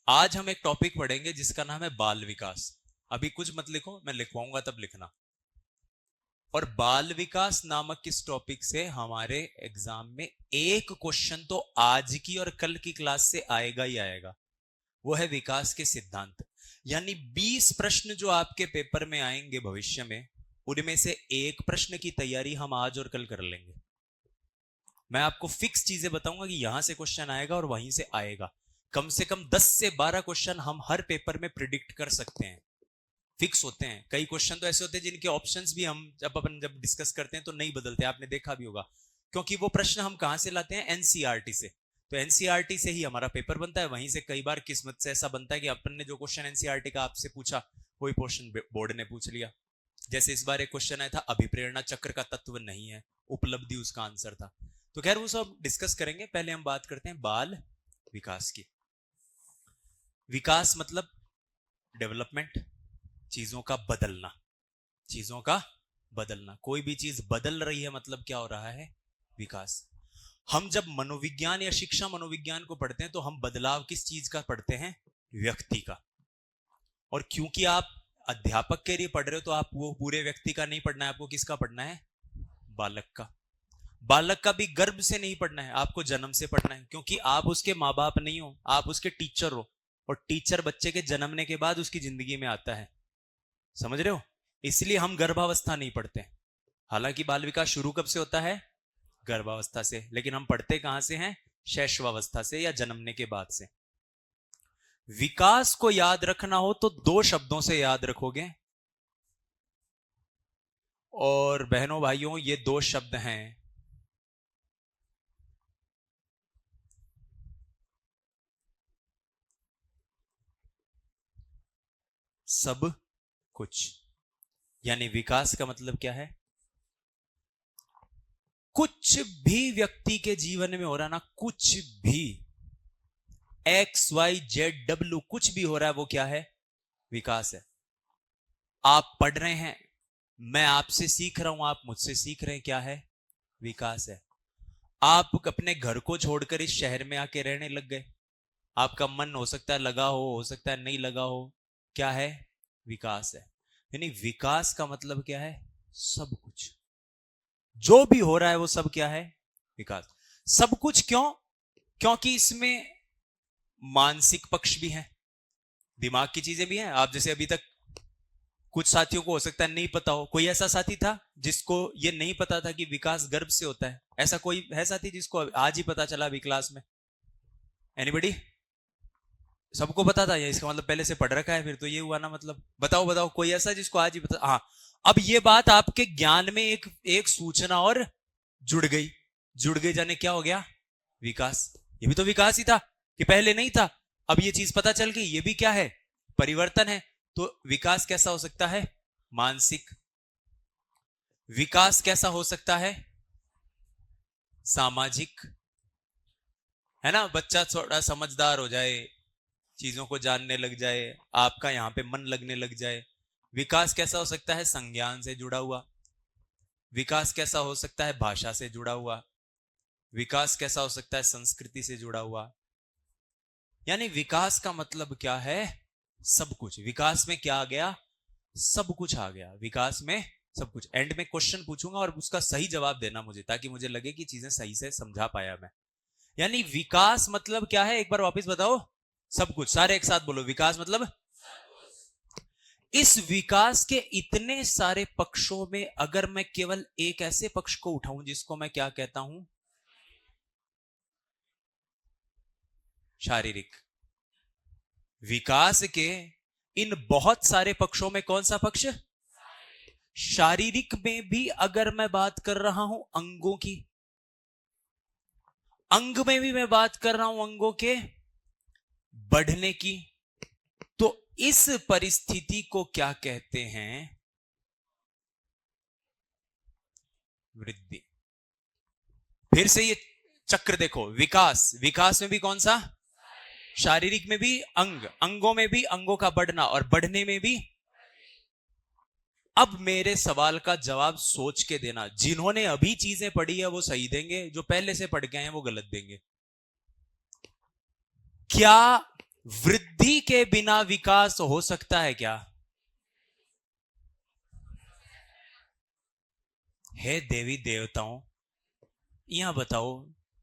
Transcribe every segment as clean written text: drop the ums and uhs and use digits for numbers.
आज हम एक टॉपिक पढ़ेंगे जिसका नाम है बाल विकास। अभी कुछ मत लिखो, मैं लिखवाऊंगा तब लिखना। और बाल विकास नामक इस टॉपिक से हमारे एग्जाम में एक क्वेश्चन तो आज की और कल की क्लास से आएगा ही आएगा। वो है विकास के सिद्धांत। यानी 20 प्रश्न जो आपके पेपर में आएंगे भविष्य में, उनमें से एक प्रश्न की तैयारी हम आज और कल कर लेंगे। मैं आपको फिक्स चीजें बताऊंगा कि यहां से क्वेश्चन आएगा और वहीं से आएगा। कम से कम 10 से 12 क्वेश्चन हम हर पेपर में प्रिडिक्ट कर सकते हैं, फिक्स होते हैं। कई क्वेश्चन तो ऐसे होते हैं जिनके ऑप्शंस भी हम जब डिस्कस करते हैं तो नहीं बदलते, आपने देखा भी होगा। क्योंकि वो प्रश्न हम कहां से लाते हैं? एनसीईआरटी से। तो एनसीईआरटी से ही हमारा पेपर बनता है, वहीं से कई बार किस्मत से ऐसा बनता है कि अपन ने जो क्वेश्चन एनसीईआरटी का आपसे पूछा वही क्वेश्चन बोर्ड ने पूछ लिया। जैसे इस बार एक क्वेश्चन आया था, अभिप्रेरणा चक्र का तत्व नहीं है, उपलब्धि उसका आंसर था। तो खैर वो सब डिस्कस करेंगे, पहले हम बात करते हैं बाल विकास की। विकास मतलब डेवलपमेंट, चीजों का बदलना। चीजों का बदलना, कोई भी चीज बदल रही है मतलब क्या हो रहा है? विकास। हम जब मनोविज्ञान या शिक्षा मनोविज्ञान को पढ़ते हैं तो हम बदलाव किस चीज का पढ़ते हैं? व्यक्ति का। और क्योंकि आप अध्यापक के लिए पढ़ रहे हो तो आप वो पूरे व्यक्ति का नहीं पढ़ना है, आपको किसका पढ़ना है? बालक का। बालक का भी गर्भ से नहीं पढ़ना है, आपको जन्म से पढ़ना है। क्योंकि आप उसके माँ बाप नहीं हो, आप उसके टीचर हो। और टीचर बच्चे के जन्मने के बाद उसकी जिंदगी में आता है, समझ रहे हो? इसलिए हम गर्भावस्था नहीं पढ़ते। हालांकि बाल विकास शुरू कब से होता है? गर्भावस्था से। लेकिन हम पढ़ते कहां से हैं? शैशवावस्था से या जन्मने के बाद से। विकास को याद रखना हो तो दो शब्दों से याद रखोगे, और बहनों भाइयों ये दो शब्द हैं सब कुछ। यानी विकास का मतलब क्या है? कुछ भी व्यक्ति के जीवन में हो रहा ना, कुछ भी, XYZ कुछ भी हो रहा है, वो क्या है? विकास है। आप पढ़ रहे हैं, मैं आपसे सीख रहा हूं, आप मुझसे सीख रहे हैं, क्या है? विकास है। आप अपने घर को छोड़कर इस शहर में आके रहने लग गए, आपका मन हो सकता है लगा हो सकता है नहीं लगा हो, क्या है? विकास है। यानी विकास का मतलब क्या है? सब कुछ जो भी हो रहा है वो सब क्या है? विकास। सब कुछ क्यों? क्योंकि इसमें मानसिक पक्ष भी है, दिमाग की चीजें भी हैं। आप जैसे अभी तक कुछ साथियों को हो सकता है नहीं पता हो, कोई ऐसा साथी था जिसको ये नहीं पता था कि विकास गर्भ से होता है? ऐसा कोई है साथी जिसको आज ही पता चला अभी क्लास में? एनीबडी? सबको पता था? ये इसका मतलब पहले से पढ़ रखा है, फिर तो ये हुआ ना मतलब। बताओ बताओ, कोई ऐसा जिसको आज ही पता? हाँ। अब ये बात आपके ज्ञान में एक एक सूचना और जुड़ गई। जुड़ गई जाने क्या हो गया? विकास। ये भी तो विकास ही था कि पहले नहीं था, अब ये चीज पता चल गई, ये भी क्या है? परिवर्तन है। तो विकास कैसा हो सकता है? मानसिक। विकास कैसा हो सकता है? सामाजिक। है ना? बच्चा थोड़ा समझदार हो जाए, चीजों को जानने लग जाए, आपका यहां पे मन लगने लग जाए। विकास कैसा हो सकता है? संज्ञान से जुड़ा हुआ। विकास कैसा हो सकता है? भाषा से जुड़ा हुआ। विकास कैसा हो सकता है? संस्कृति से जुड़ा हुआ। यानी विकास का मतलब क्या है? सब कुछ। विकास में क्या आ गया? सब कुछ आ गया विकास में, सब कुछ। एंड में क्वेश्चन पूछूंगा और उसका सही जवाब देना मुझे, ताकि मुझे लगे कि चीजें सही से समझा पाया मैं। यानी विकास मतलब क्या है? एक बार वापस बताओ। सब कुछ। सारे एक साथ बोलो, विकास मतलब। इस विकास के इतने सारे पक्षों में अगर मैं केवल एक ऐसे पक्ष को उठाऊं जिसको मैं क्या कहता हूं? शारीरिक। विकास के इन बहुत सारे पक्षों में कौन सा पक्ष? शारीरिक में भी अगर मैं बात कर रहा हूं अंगों की, अंग में भी मैं बात कर रहा हूं अंगों के बढ़ने की, तो इस परिस्थिति को क्या कहते हैं? वृद्धि। फिर से ये चक्र देखो, विकास, विकास में भी कौन सा? शारीरिक में भी अंग, अंगों में भी अंगों का बढ़ना, और बढ़ने में भी। अब मेरे सवाल का जवाब सोच के देना। जिन्होंने अभी चीजें पढ़ी है वो सही देंगे, जो पहले से पढ़ गए हैं वो गलत देंगे। क्या वृद्धि के बिना विकास हो सकता है क्या? हे देवी देवताओं, यहां बताओ,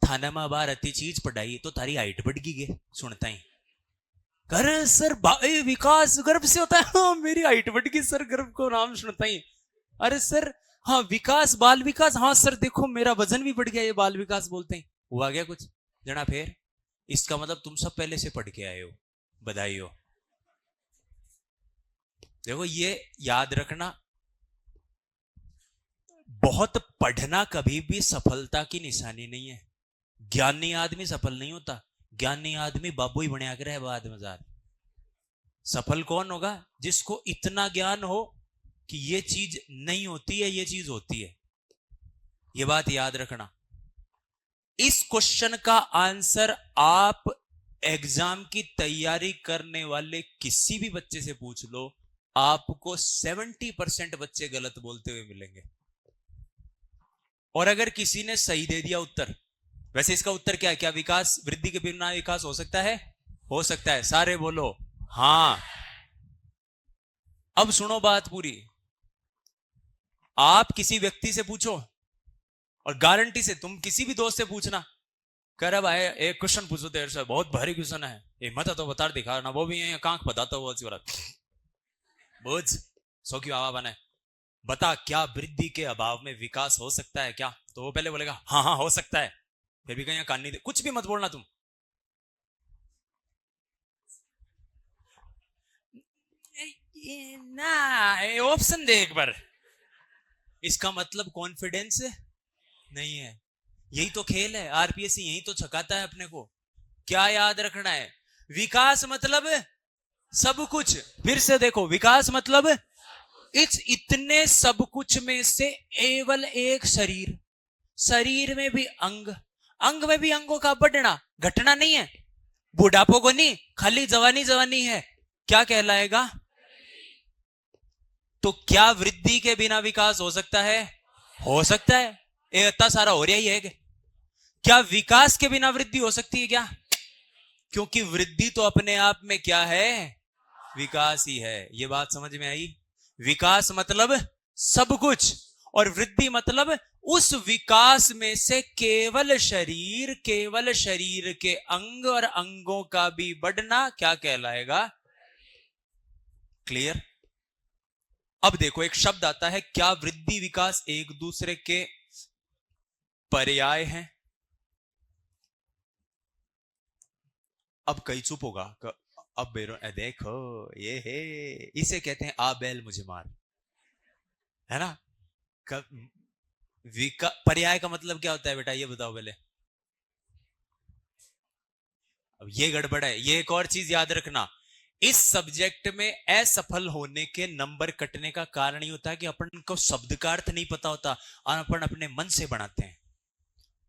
थाना में बार अति चीज पढ़ाई तो तारी हाइट बढ़ गई सुनता ही। अरे सर विकास गर्भ से होता है। हाँ, मेरी हाइट बढ़ गई सर, गर्भ को नाम सुनता ही। अरे सर, हाँ विकास, बाल विकास, हाँ सर देखो मेरा वजन भी बढ़ गया, ये बाल विकास बोलते हैं। हुआ गया कुछ जना फिर? इसका मतलब तुम सब पहले से पढ़ के आए हो, बधाई हो। देखो ये याद रखना, बहुत पढ़ना कभी भी सफलता की निशानी नहीं है। ज्ञानी आदमी सफल नहीं होता, ज्ञानी आदमी बाबू ही बने आकर है बाद में। सफल कौन होगा? जिसको इतना ज्ञान हो कि ये चीज नहीं होती है, ये चीज होती है। ये बात याद रखना। इस क्वेश्चन का आंसर आप एग्जाम की तैयारी करने वाले किसी भी बच्चे से पूछ लो, आपको 70% बच्चे गलत बोलते हुए मिलेंगे। और अगर किसी ने सही दे दिया उत्तर, वैसे इसका उत्तर क्या है? क्या विकास, वृद्धि के बिना विकास हो सकता है? हो सकता है। सारे बोलो हां। अब सुनो बात पूरी। आप किसी व्यक्ति से पूछो, और गारंटी से तुम किसी भी दोस्त से पूछना, कर भाई एक क्वेश्चन पूछो तेरे से, बहुत भारी क्वेश्चन है, ये मत तो बता दिखा ना, वो भी है कांख बताता हुआ बोझ सो क्यों आवा बने, बता क्या वृद्धि के अभाव में विकास हो सकता है क्या? तो वो पहले बोलेगा हाँ हाँ हो सकता है, फिर भी कहीं कान नहीं दे, कुछ भी मत बोलना तुम। ना ऑप्शन दे एक बार, इसका मतलब कॉन्फिडेंस नहीं है। यही तो खेल है, आरपीएससी यही तो छकाता है अपने को। क्या याद रखना है? विकास मतलब सब कुछ। फिर से देखो, विकास मतलब इस इतने सब कुछ में से केवल एक शरीर, शरीर में भी अंग, अंग में भी अंगों का बढ़ना घटना नहीं है, बुढ़ापो को नहीं, खाली जवानी जवानी है, क्या कहलाएगा? तो क्या वृद्धि के बिना विकास हो सकता है? हो सकता है। ये इतना सारा हो रहा ही है। क्या विकास के बिना वृद्धि हो सकती है क्या? क्योंकि वृद्धि तो अपने आप में क्या है? विकास ही है। ये बात समझ में आई? विकास मतलब सब कुछ, और वृद्धि मतलब उस विकास में से केवल शरीर, केवल शरीर के अंग और अंगों का भी बढ़ना क्या कहलाएगा? क्लियर? अब देखो एक शब्द आता है, क्या वृद्धि विकास एक दूसरे के पर्याय हैं? अब कई चुप होगा, अब देखो ये है, इसे कहते हैं आ बैल मुझे मार, है ना? पर्याय का मतलब क्या होता है बेटा, ये बताओ पहले। अब ये गड़बड़ है। ये एक और चीज याद रखना, इस सब्जेक्ट में असफल होने के नंबर कटने का कारण ही होता है कि अपन को शब्द का अर्थ नहीं पता होता, और अपन अपने मन से बनाते हैं।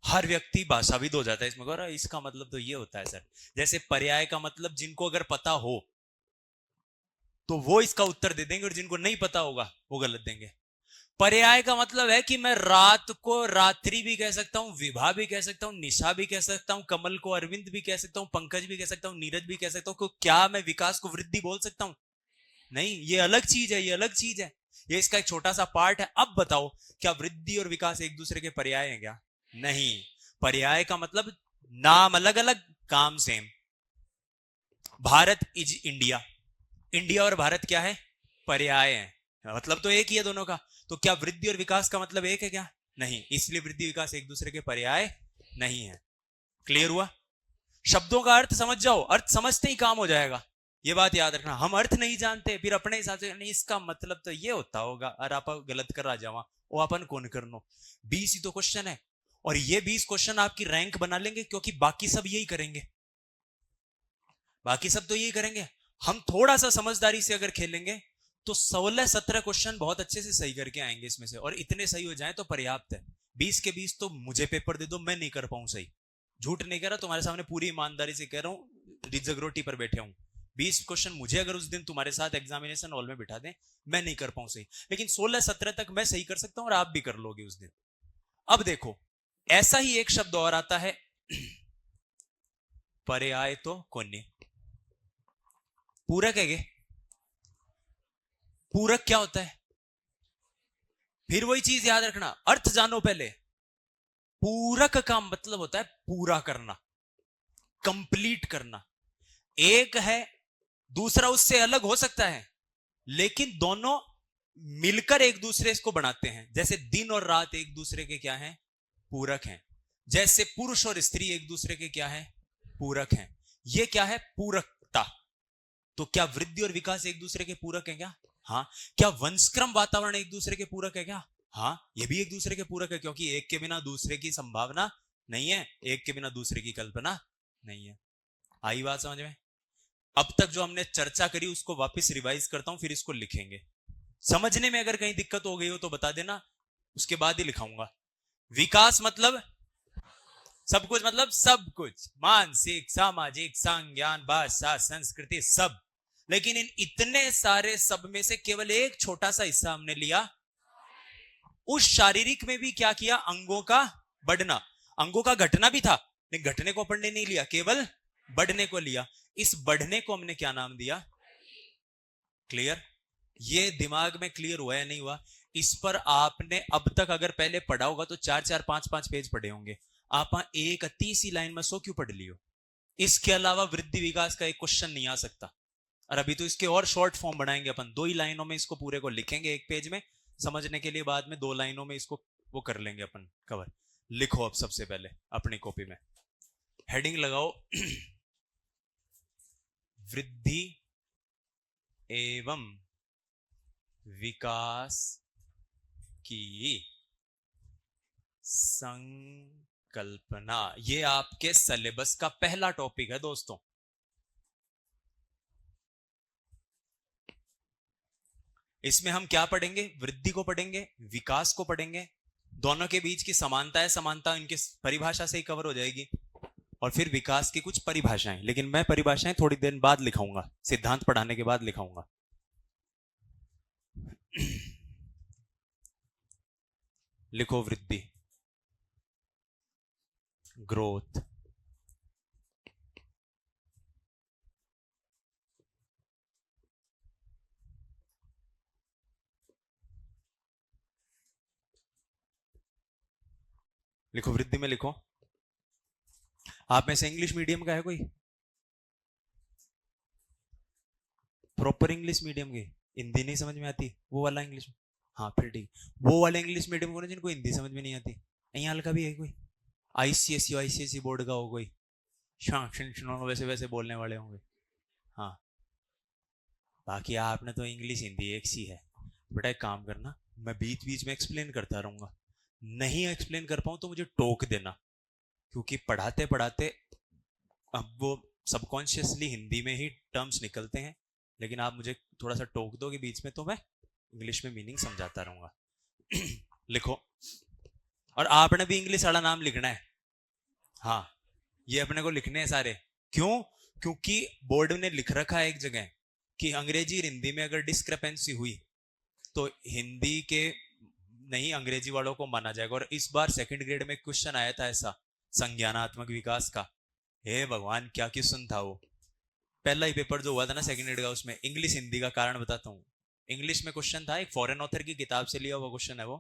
हर व्यक्ति भाषाविद हो जाता है इसमें, और इसका मतलब तो ये होता है सर। जैसे पर्याय का मतलब जिनको अगर पता हो तो वो इसका उत्तर दे देंगे, और जिनको नहीं पता होगा वो गलत देंगे। पर्याय का मतलब है कि मैं रात को रात्रि भी कह सकता हूं, विभा भी कह सकता हूं, निशा भी कह सकता हूं, कमल को अरविंद भी कह सकता हूं, पंकज भी कह सकता हूं, नीरज भी कह सकता हूं। क्या मैं विकास को वृद्धि बोल सकता हूं? नहीं, ये अलग चीज है, ये अलग चीज है, ये इसका एक छोटा सा पार्ट है। अब बताओ, क्या वृद्धि और विकास एक दूसरे के पर्याय हैं क्या? नहीं। पर्याय का मतलब नाम अलग अलग, काम same. Bharat is India, India और भारत क्या है? पर्याय है, मतलब तो एक ही है दोनों का। तो क्या वृद्धि और विकास का मतलब एक है क्या? नहीं, इसलिए वृद्धि विकास एक दूसरे के पर्याय नहीं है। क्लियर हुआ? शब्दों का अर्थ समझ जाओ, अर्थ समझते ही काम हो जाएगा। ये बात याद रखना, हम अर्थ नहीं जानते, फिर अपने हिसाब से नहीं इसका मतलब तो ये होता होगा, और आप गलत कर आ जावा, वो अपन कौन करनो। 20 ही तो क्वेश्चन है, और ये 20 क्वेश्चन आपकी रैंक बना लेंगे, क्योंकि बाकी सब यही करेंगे, बाकी सब तो यही करेंगे। हम थोड़ा सा समझदारी से अगर खेलेंगे तो 16-17 क्वेश्चन बहुत अच्छे से सही करके आएंगे इसमें से, और इतने सही हो जाएं तो पर्याप्त है। 20 के 20 तो मुझे पेपर दे दो, मैं नहीं कर पाऊं सही, झूठ नहीं कह रहा, तुम्हारे सामने पूरी ईमानदारी से कह रहा हूं, रिजगरोटी पर बैठे हूं। 20 क्वेश्चन मुझे अगर उस दिन तुम्हारे साथ एग्जामिनेशन हॉल में बिठा दें, मैं नहीं कर पाऊं सही, लेकिन 16-17 तक मैं सही कर सकता हूं, और आप भी कर लोगे उस दिन। अब देखो, ऐसा ही एक शब्द और आता है, पर्याय तो कोन्य। पूरक है। पूरक क्या होता है? फिर वही चीज याद रखना, अर्थ जानो पहले। पूरक का मतलब होता है पूरा करना, कंप्लीट करना। एक है, दूसरा उससे अलग हो सकता है, लेकिन दोनों मिलकर एक दूसरे को बनाते हैं। जैसे दिन और रात एक दूसरे के क्या हैं? पूरक हैं। जैसे पुरुष और स्त्री एक दूसरे के क्या हैं? पूरक हैं। ये क्या है? पूरकता। तो क्या वृद्धि और विकास एक दूसरे के पूरक हैं क्या? हाँ। क्या वंशक्रम वातावरण एक दूसरे के पूरक है क्या? हाँ, ये भी एक दूसरे के पूरक है, क्योंकि एक के बिना दूसरे की संभावना नहीं है, एक के बिना दूसरे की कल्पना नहीं है। आई बात समझ में? अब तक जो हमने चर्चा करी उसको वापस रिवाइज करता हूं, फिर इसको लिखेंगे। समझने में अगर कहीं दिक्कत हो गई हो तो बता देना, उसके बाद ही लिखाऊंगा। विकास मतलब सब कुछ, मतलब सब कुछ, मानसिक, सामाजिक, संज्ञान, भाषा, संस्कृति, सब। लेकिन इन इतने सारे सब में से केवल एक छोटा सा हिस्सा हमने लिया। उस शारीरिक में भी क्या किया? अंगों का बढ़ना। अंगों का घटना भी था, लेकिन घटने को अपन ने नहीं लिया, केवल बढ़ने को लिया। इस बढ़ने को हमने क्या नाम दिया? क्लियर? ये दिमाग में क्लियर हुआ या नहीं हुआ? इस पर आपने अब तक अगर पहले पढ़ा होगा तो 4-4, 5-5 पेज पढ़े होंगे। आप एक 30 लाइन में 100 क्यों पढ़ लियो? इसके अलावा वृद्धि विकास का एक क्वेश्चन नहीं आ सकता। और अभी तो इसके और शॉर्ट फॉर्म बनाएंगे अपन, 2 ही लाइनों में इसको पूरे को लिखेंगे एक पेज में, समझने के लिए बाद में 2 लाइनों में इसको वो कर लेंगे अपन कवर। लिखो अब सबसे पहले अपनी कॉपी में हेडिंग लगाओ वृद्धि एवं विकास की संकल्पना। ये आपके सिलेबस का पहला टॉपिक है दोस्तों। इसमें हम क्या पढ़ेंगे? वृद्धि को पढ़ेंगे, विकास को पढ़ेंगे, दोनों के बीच की समानता है, समानता इनकी परिभाषा से ही कवर हो जाएगी, और फिर विकास की कुछ परिभाषाएं। लेकिन मैं परिभाषाएं थोड़ी देर बाद लिखाऊंगा, सिद्धांत पढ़ाने के बाद लिखाऊंगा। लिखो वृद्धि, ग्रोथ, लिखो वृद्धि में लिखो। आप में से इंग्लिश मीडियम का है कोई? प्रॉपर इंग्लिश मीडियम के? हिंदी नहीं समझ में आती वो वाला इंग्लिश? हाँ फिर ठीक। वो वाले इंग्लिश मीडियम को ना जिनको हिंदी समझ में नहीं आती, यहाँ हल्का भी है कोई? आईसीएसई बोर्ड का हो कोई? वैसे वैसे बोलने वाले होंगे। हाँ, बाकी आपने तो इंग्लिश हिंदी एक सी है। बेटा एक काम करना, मैं बीच बीच में एक्सप्लेन करता रहूंगा, नहीं एक्सप्लेन कर पाऊं तो मुझे टोक देना, क्योंकि पढ़ाते पढ़ाते अब वो सबकॉन्शियसली हिंदी में ही टर्म्स निकलते हैं, लेकिन आप मुझे थोड़ा सा टोक दोगे बीच में तो मैं इंग्लिश में मीनिंग समझाता रहूंगा। लिखो, और आपने भी इंग्लिश वाला नाम लिखना है। हाँ, ये अपने को लिखने हैं सारे। क्यों? क्योंकि बोर्ड ने लिख रखा है एक जगह कि अंग्रेजी और हिंदी में अगर डिस्क्रिपेंसी हुई तो हिंदी के नहीं अंग्रेजी वालों को माना जाएगा। और इस बार सेकंड ग्रेड में क्वेश्चन आया था ऐसा संज्ञानात्मक विकास का। हे भगवान, क्या क्वेश्चन था वो! पहला ही पेपर जो हुआ था ना सेकंड ग्रेड का, उसमें इंग्लिश हिंदी का कारण बताता हूँ। इंग्लिश में क्वेश्चन था, एक फॉरेन ऑथर की किताब से लिया हुआ क्वेश्चन है वो।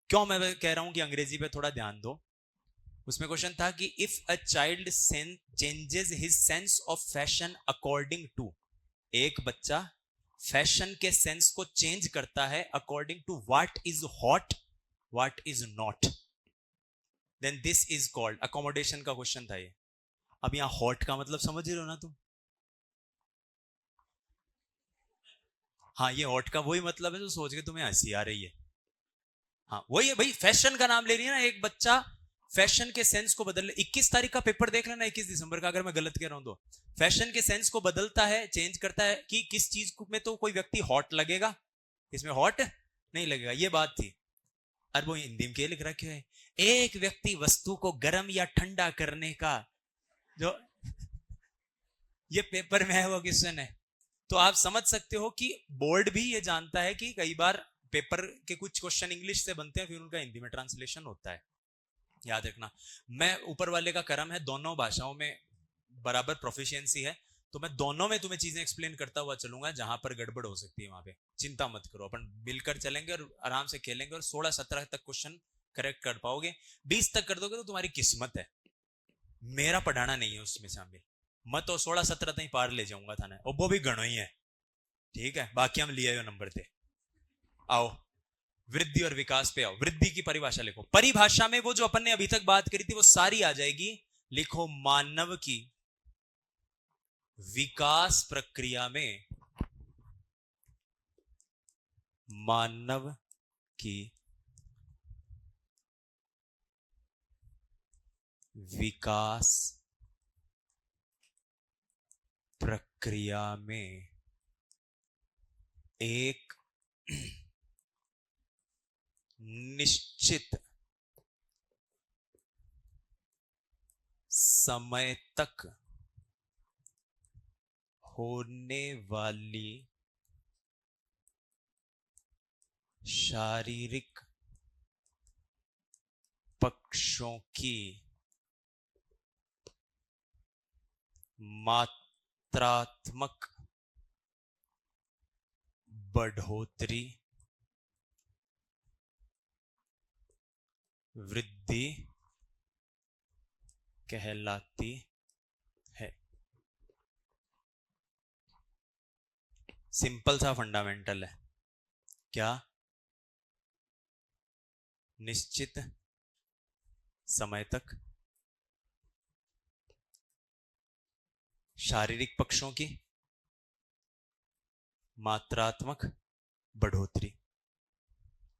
क्यों मैं कह रहा हूं कि अंग्रेजी पे थोड़ा ध्यान दो। उसमें क्वेश्चन था कि if a child changes his sense of fashion according to, एक बच्चा फैशन के सेंस को चेंज करता है according to what is hot, what is not, then this is called accommodation का क्वेश्चन था ये। अब यहां हॉट का मतलब समझ रहे हो ना तुम? हाँ, ये हॉट का वही मतलब है जो सोच के तुम्हें हंसी आ रही है। हाँ वही है भाई, फैशन का नाम ले रही है ना एक बच्चा, फैशन के सेंस को बदल। 21 तारीख का पेपर देख लेना, 21 दिसंबर का, अगर मैं गलत कह रहा हूं तो। फैशन के सेंस को बदलता है, चेंज करता है कि किस चीज में तो कोई व्यक्ति हॉट लगेगा, इसमें हॉट नहीं लगेगा, ये बात थी। और वो हिंदी में क्या लिख रखे है? एक व्यक्ति वस्तु को गर्म या ठंडा करने का जो ये पेपर में है वो क्वेश्चन है। तो आप समझ सकते हो कि बोर्ड भी ये जानता है कि कई बार पेपर के कुछ क्वेश्चन इंग्लिश से बनते हैं, फिर उनका हिंदी में ट्रांसलेशन होता है। याद रखना, मैं ऊपर वाले का करम है, दोनों भाषाओं में बराबर प्रोफिशिएंसी है, तो मैं दोनों में तुम्हें चीजें एक्सप्लेन करता हुआ चलूंगा, जहां पर गड़बड़ हो सकती है वहां पे चिंता मत करो, अपन मिलकर चलेंगे और आराम से खेलेंगे और 16-17 तक क्वेश्चन करेक्ट कर पाओगे। 20 तक कर दोगे तो तुम्हारी किस्मत है, मेरा पढ़ाना नहीं है उसमें शामिल। मत, और 16-17 तक पार ले जाऊंगा थाने, और वो भी गणो ही है, ठीक है, बाकी हम लिए नंबर थे। आओ वृद्धि और विकास पे आओ। वृद्धि की परिभाषा लिखो, परिभाषा में वो जो अपन ने अभी तक बात करी थी वो सारी आ जाएगी। लिखो, मानव की विकास प्रक्रिया में, मानव की विकास प्रक्रिया में एक निश्चित समय तक होने वाली शारीरिक पक्षों की मात्रात्मक बढ़ोतरी वृद्धि कहलाती है। सिंपल सा फंडामेंटल है, क्या? निश्चित समय तक शारीरिक पक्षों की मात्रात्मक बढ़ोतरी,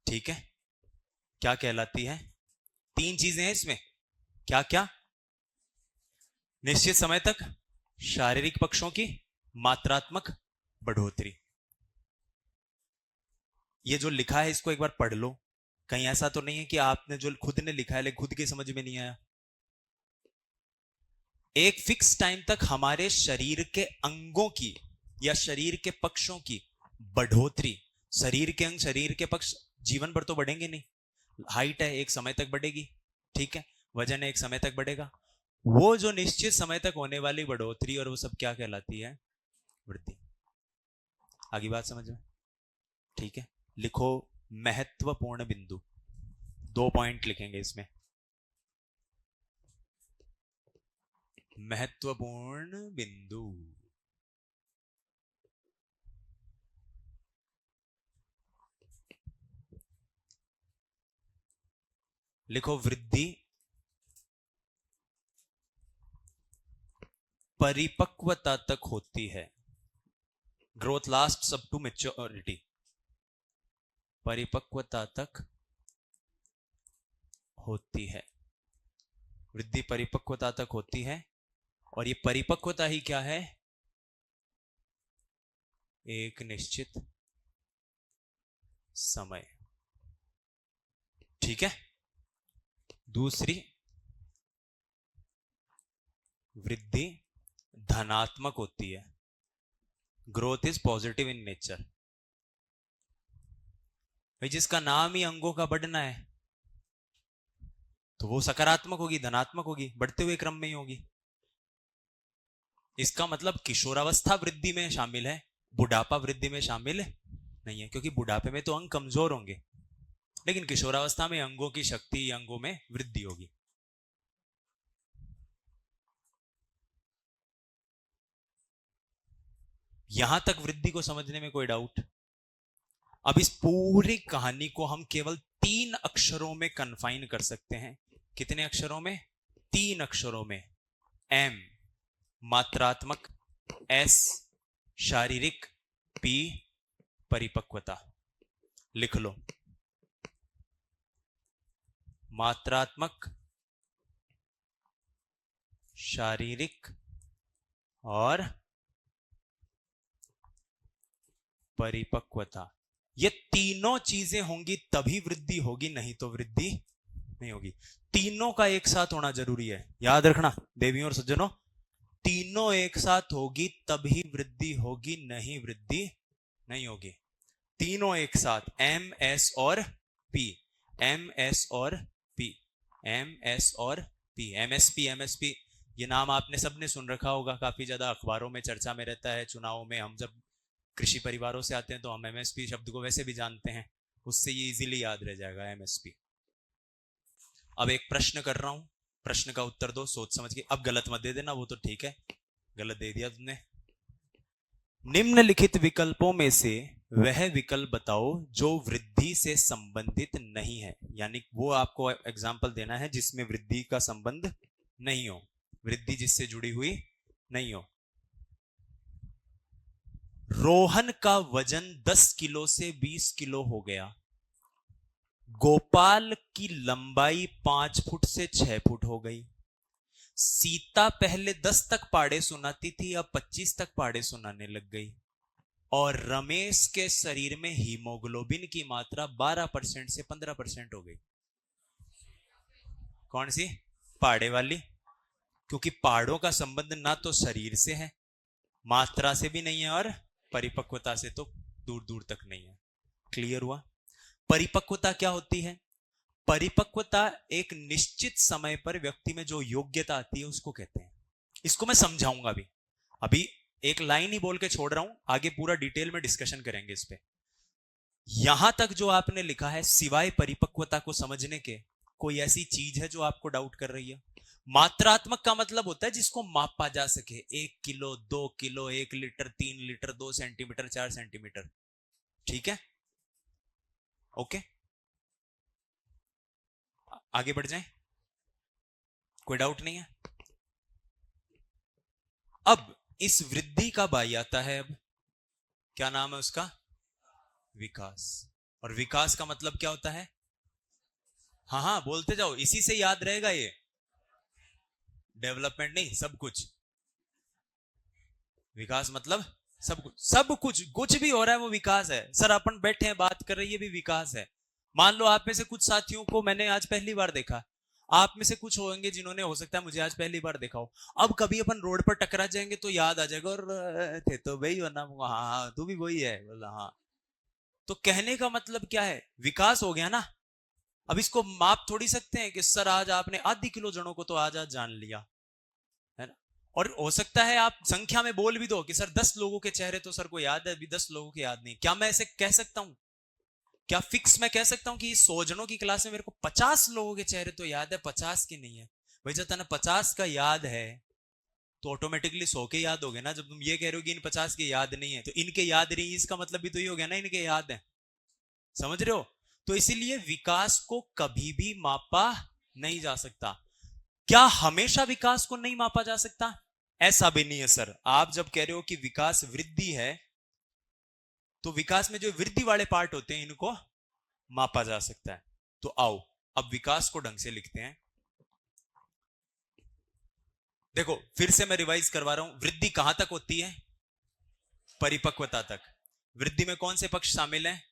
ठीक है, क्या कहलाती है? 3 चीजें हैं इसमें, क्या क्या? निश्चित समय तक शारीरिक पक्षों की मात्रात्मक बढ़ोतरी। ये जो लिखा है इसको एक बार पढ़ लो, कहीं ऐसा तो नहीं है कि आपने जो खुद ने लिखा है लेकिन खुद के समझ में नहीं आया। एक फिक्स टाइम तक हमारे शरीर के अंगों की या शरीर के पक्षों की बढ़ोतरी। शरीर के अंग, शरीर के पक्ष जीवन भर तो बढ़ेंगे नहीं, हाइट है एक समय तक बढ़ेगी, ठीक है, वजन है एक समय तक बढ़ेगा, वो जो निश्चित समय तक होने वाली बढ़ोतरी और वो सब क्या कहलाती है? वृद्धि। आगे बात समझ में? ठीक है, लिखो महत्वपूर्ण बिंदु, 2 पॉइंट लिखेंगे इसमें। महत्वपूर्ण बिंदु, लिखो वृद्धि परिपक्वता तक होती है। Growth lasts up to maturity. परिपक्वता तक होती है, वृद्धि परिपक्वता तक होती है, और ये परिपक्वता ही क्या है? एक निश्चित समय, ठीक है। दूसरी, वृद्धि धनात्मक होती है। Growth is positive in nature. भाई जिसका नाम ही अंगों का बढ़ना है तो वो सकारात्मक होगी, धनात्मक होगी, बढ़ते हुए क्रम में ही होगी। इसका मतलब किशोरावस्था वृद्धि में शामिल है, बुढ़ापा वृद्धि में शामिल नहीं है, क्योंकि बुढ़ापे में तो अंग कमजोर होंगे, लेकिन किशोरावस्था में अंगों की शक्ति, अंगों में वृद्धि होगी। यहां तक वृद्धि को समझने में कोई डाउट? अब इस पूरी कहानी को हम केवल 3 अक्षरों में कन्फाइन कर सकते हैं। कितने अक्षरों में? 3 अक्षरों में। M मात्रात्मक, S शारीरिक, P परिपक्वता। लिख लो, मात्रात्मक, शारीरिक और परिपक्वता। ये तीनों चीजें होंगी तभी वृद्धि होगी, नहीं तो वृद्धि नहीं होगी। तीनों का एक साथ होना जरूरी है, याद रखना देवियों और सज्जनों, तीनों एक साथ होगी तभी वृद्धि होगी, नहीं वृद्धि नहीं होगी। तीनों एक साथ, एम एस और पी, एम एस और पी, एम एस और पी, एमएसपी एमएसपी, ये नाम आपने सबने सुन रखा होगा, काफी ज्यादा अखबारों में चर्चा में रहता है। चुनाव में हम जब कृषि परिवारों से आते हैं तो हम एमएसपी शब्द को वैसे भी जानते हैं, उससे ये इजीली याद रह जाएगा एमएसपी। अब एक प्रश्न कर रहा हूं, प्रश्न का उत्तर दो सोच समझ के। अब गलत मत दे देना, वो तो ठीक है, गलत दे दिया तुमने। निम्नलिखित विकल्पों में से वह विकल्प बताओ जो वृद्धि से संबंधित नहीं है, यानी वो आपको एग्जाम्पल देना है जिसमें वृद्धि का संबंध नहीं हो, वृद्धि जिससे जुड़ी हुई नहीं हो। रोहन का वजन 10 किलो से 20 किलो हो गया। गोपाल की लंबाई 5 फुट से 6 फुट हो गई। सीता पहले 10 तक पहाड़े सुनाती थी, अब 25 तक पहाड़े सुनाने लग गई। और रमेश के शरीर में हीमोग्लोबिन की मात्रा 12% से 15% हो गई। कौन सी? पहाड़े वाली, क्योंकि पहाड़ों का संबंध ना तो शरीर से है, मात्रा से भी नहीं है, और परिपक्वता से तो दूर दूर तक नहीं है। क्लियर हुआ? परिपक्वता क्या होती है? परिपक्वता एक निश्चित समय पर व्यक्ति में जो योग्यता आती है उसको कहते हैं। इसको मैं समझाऊंगा भी, अभी एक लाइन ही बोल के छोड़ रहा हूं, आगे पूरा डिटेल में डिस्कशन करेंगे इस पे। यहां तक जो आपने लिखा है, सिवाय परिपक्वता को समझने के कोई ऐसी चीज है जो आपको डाउट कर रही है? मात्रात्मक का मतलब होता है जिसको मापा जा सके, 1 kilo, 2 kilo, 1 litre, 3 litre, 2 centimetre, 4 centimetre. ठीक है, ओके, आगे बढ़ जाएं, कोई डाउट नहीं है। अब इस वृद्धि का भाई आता है, अब क्या नाम है उसका? विकास। और विकास का मतलब क्या होता है? हाँ हाँ बोलते जाओ, इसी से याद रहेगा ये। डेवलपमेंट नहीं, सब कुछ। विकास मतलब सब कुछ, सब कुछ, कुछ भी हो रहा है वो विकास है। सर अपन बैठे हैं बात कर रहे हैं, ये भी विकास है। मान लो आप में से कुछ साथियों को मैंने आज पहली बार देखा, आप में से कुछ होंगे जिन्होंने हो सकता है मुझे आज पहली बार देखा हो। अब कभी अपन रोड पर टकरा जाएंगे तो याद आ जाएगा, और थे तो भाई वरना, हाँ हाँ तू भी वही है, बोला हाँ। तो कहने का मतलब क्या है? विकास हो गया ना। अब इसको माप थोड़ी सकते हैं कि सर आज आपने आधी किलो जनों को तो आज आज जान लिया, है ना। और हो सकता है आप संख्या में बोल भी दो कि सर 10 लोगों के चेहरे तो सर को याद है, अभी 10 लोगों के याद नहीं। क्या मैं ऐसे कह सकता हूं? क्या फिक्स मैं कह सकता हूं कि 100 जनों की क्लास में मेरे को 50 लोगों के चेहरे तो याद है, 50 की नहीं है? भाई जब तने 50 का याद है तो ऑटोमेटिकली 100 के याद हो गए ना। जब तुम ये कह रहे हो कि इन 50 के याद नहीं है, तो इनके याद नहीं, इसका मतलब भी तो ये हो गया ना इनके याद है। समझ रहे हो? तो इसीलिए विकास को कभी भी मापा नहीं जा सकता। क्या हमेशा विकास को नहीं मापा जा सकता? ऐसा भी नहीं है सर। आप जब कह रहे हो कि विकास वृद्धि है, तो विकास में जो वृद्धि वाले पार्ट होते हैं इनको मापा जा सकता है। तो आओ अब विकास को ढंग से लिखते हैं। देखो फिर से मैं रिवाइज करवा रहा हूं, वृद्धि कहां तक होती है? परिपक्वता तक। वृद्धि में कौन से पक्ष शामिल हैं?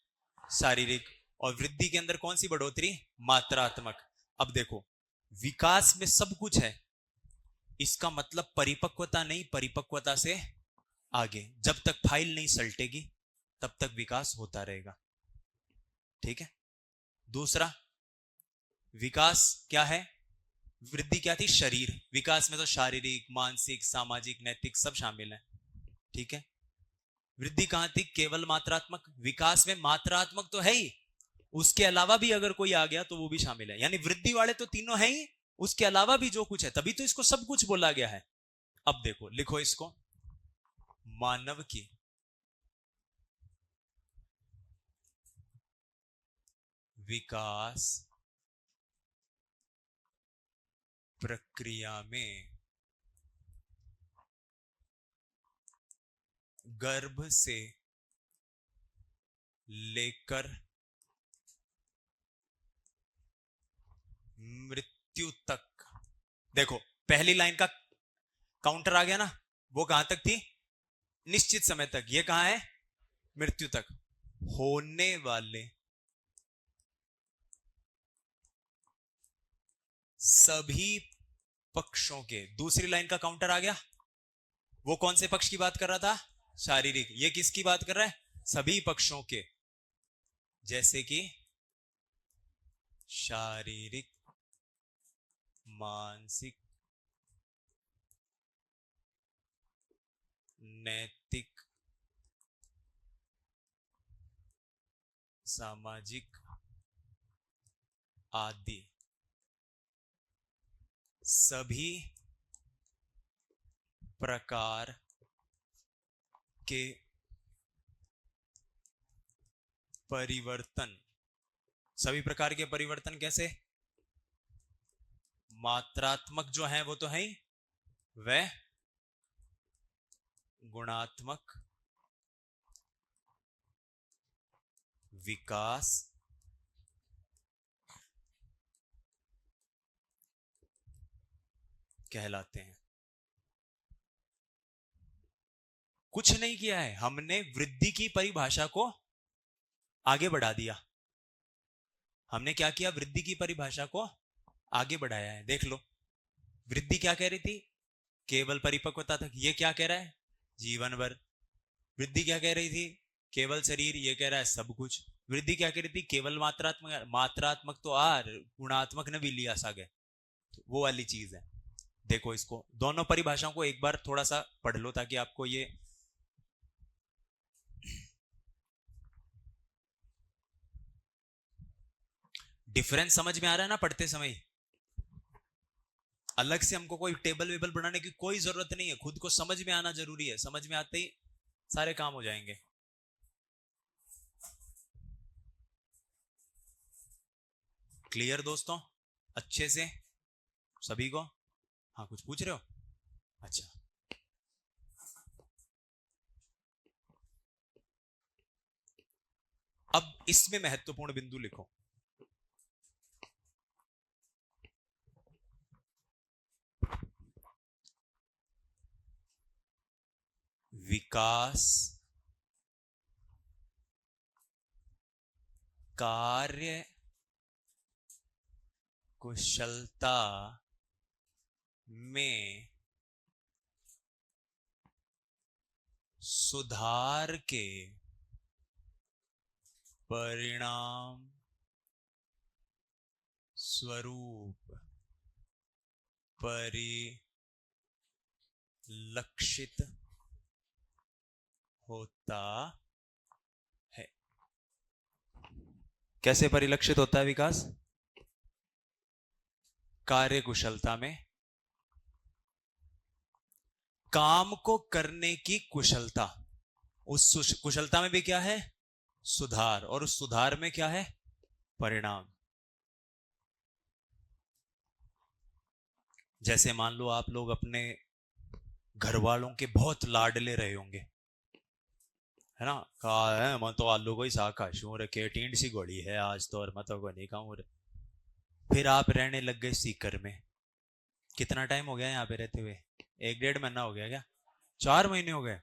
शारीरिक। और वृद्धि के अंदर कौन सी बढ़ोतरी? मात्रात्मक। अब देखो, विकास में सब कुछ है, इसका मतलब परिपक्वता नहीं, परिपक्वता से आगे जब तक फाइल नहीं सल्टेगी तब तक विकास होता रहेगा। ठीक है। दूसरा, विकास क्या है? वृद्धि क्या थी? शरीर। विकास में तो शारीरिक, मानसिक, सामाजिक, नैतिक सब शामिल है। ठीक है। वृद्धि कहां थी? केवल मात्रात्मक। विकास में मात्रात्मक तो है ही, उसके अलावा भी अगर कोई आ गया तो वो भी शामिल है। यानी वृद्धि वाले तो तीनों है ही, उसके अलावा भी जो कुछ है, तभी तो इसको सब कुछ बोला गया है। अब देखो, लिखो इसको, मानव की विकास प्रक्रिया में गर्भ से लेकर मृत्यु तक। देखो पहली लाइन का काउंटर आ गया ना, वो कहां तक थी? निश्चित समय तक। ये कहां है? मृत्यु तक। होने वाले सभी पक्षों के। दूसरी लाइन का काउंटर आ गया, वो कौन से पक्ष की बात कर रहा था? शारीरिक। ये किसकी बात कर रहा है? सभी पक्षों के, जैसे कि शारीरिक, मानसिक, नैतिक, सामाजिक आदि सभी प्रकार के परिवर्तन, सभी प्रकार के परिवर्तन कैसे? मात्रात्मक जो है वो तो है ही, वह गुणात्मक विकास कहलाते हैं। कुछ नहीं किया है हमने, वृद्धि की परिभाषा को आगे बढ़ा दिया। हमने क्या किया? वृद्धि की परिभाषा को आगे बढ़ाया है। देख लो, वृद्धि क्या कह रही थी? केवल परिपक्वता तक। ये क्या कह रहा है? जीवन भर। वृद्धि क्या कह रही थी? केवल शरीर। ये कह रहा है सब कुछ। वृद्धि क्या कह रही थी? केवल मात्रात्मक। मात्रात्मक तो आर, गुणात्मक ने भी लिया सागे, तो वो वाली चीज है। देखो, इसको दोनों परिभाषाओं को एक बार थोड़ा सा पढ़ लो ताकि आपको ये डिफरेंस समझ में आ रहा है ना पढ़ते समय। अलग से हमको कोई टेबल वेबल बनाने की कोई जरूरत नहीं है, खुद को समझ में आना जरूरी है। समझ में आते ही सारे काम हो जाएंगे। क्लियर दोस्तों? अच्छे से सभी को? हाँ, कुछ पूछ रहे हो? अच्छा, अब इसमें महत्वपूर्ण बिंदु लिखो। विकास कार्य कुशलता में सुधार के परिणाम स्वरूप परिलक्षित होता है। कैसे परिलक्षित होता है विकास? कार्य कुशलता में, काम को करने की कुशलता। उस कुशलता में भी क्या है? सुधार। और उस सुधार में क्या है? परिणाम। जैसे मान लो आप लोग अपने घर वालों के बहुत लाडले रहे होंगे, है ना? कहा है मैं तो आलू को ही साखा शू रखे टींड सी गोली है आज तो, और मैं तो को नहीं खाऊं। फिर आप रहने लग गए सीकर में। कितना टाइम हो गया यहाँ पे रहते हुए? 1-1.5 महीना हो गया क्या? 4 महीने हो गए?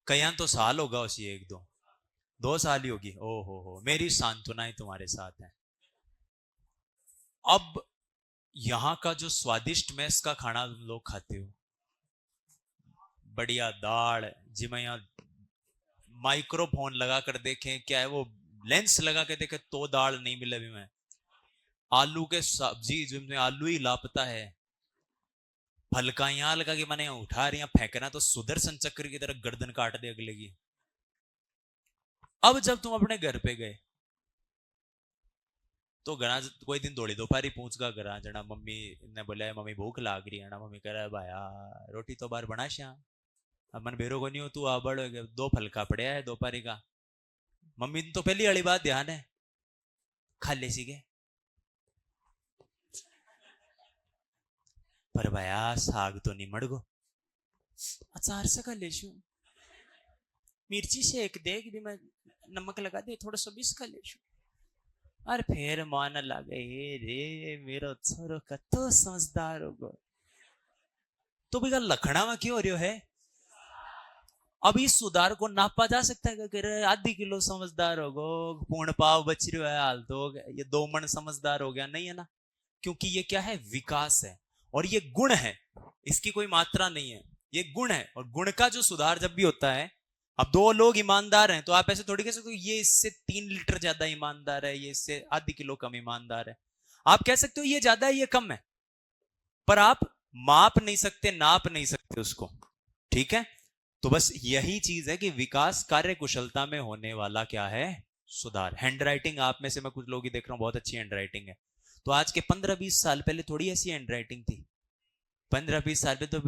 कहीं तो साल होगा उसी, 1-2 साल ही होगी। ओ हो, मेरी सांत्वनाएं तुम्हारे साथ है। अब यहाँ का जो स्वादिष्ट मेस का खाना तुम लोग खाते हो, बढ़िया दाल जी, मैं यहाँ माइक्रोफोन लगा कर देखें, क्या है वो, लेंस लगा के देखे तो दाल नहीं मिले अभी। मैं आलू के सब्जी जिसमें आलू ही लापता है। फलका यहाँ लगा के मैंने उठा रही फेंकना तो सुदर्शन चक्र की तरह गर्दन काट दे अगले की। अब जब तुम अपने घर पे गए तो घना कोई दिन दौड़ी दोपहरी पूछ का घरा जना मम्मी ने बोला मम्मी भूख लाग रही है ना। मम्मी कह रहा है भाया रोटी तो बाहर बना श्या, अब मन बेरो को नहीं हो तू आबड़ हो गया, 2 फलका पड़े है दोपहरी का। मम्मी तो पहली वाली बात ध्यान है, खा ले सीगे। पर भाया साग तो नहीं मड़ गो, अचार से खा ले शू, मिर्ची से एक दे भी मैं नमक लगा दे थोड़ा सा बीस खा ले शू। और फिर मान लगे रे मेरो छोरो कतो समझदार होगो। तो भैया लखड़ा में क्यों हो रही है? अब इस सुधार को नापा जा सकता है कि आधी किलो समझदार होगो, पूर्ण पाव बच रहा है हाल तो ये 2 मन समझदार हो गया, नहीं है ना? क्योंकि ये क्या है? विकास है और ये गुण है, इसकी कोई मात्रा नहीं है, ये गुण है। और गुण का जो सुधार जब भी होता है, अब 2 लोग ईमानदार हैं तो आप ऐसे थोड़ी कह सकते हो ये इससे 3 लीटर ज्यादा ईमानदार है, ये इससे आधी किलो कम ईमानदार है। आप कह सकते हो ये ज्यादा है ये कम है, पर आप माप नहीं सकते, नाप नहीं सकते उसको। ठीक है, तो बस यही चीज है कि विकास कार्य कुशलता में होने वाला क्या है, सुधार। हैंडराइटिंग आप में से मैं कुछ लोग ही देख रहा हूं बहुत अच्छी हैंडराइटिंग है, तो आज के 15-20 साल पहले थोड़ी ऐसी हैंडराइटिंग थी। 15-20 साल पे तो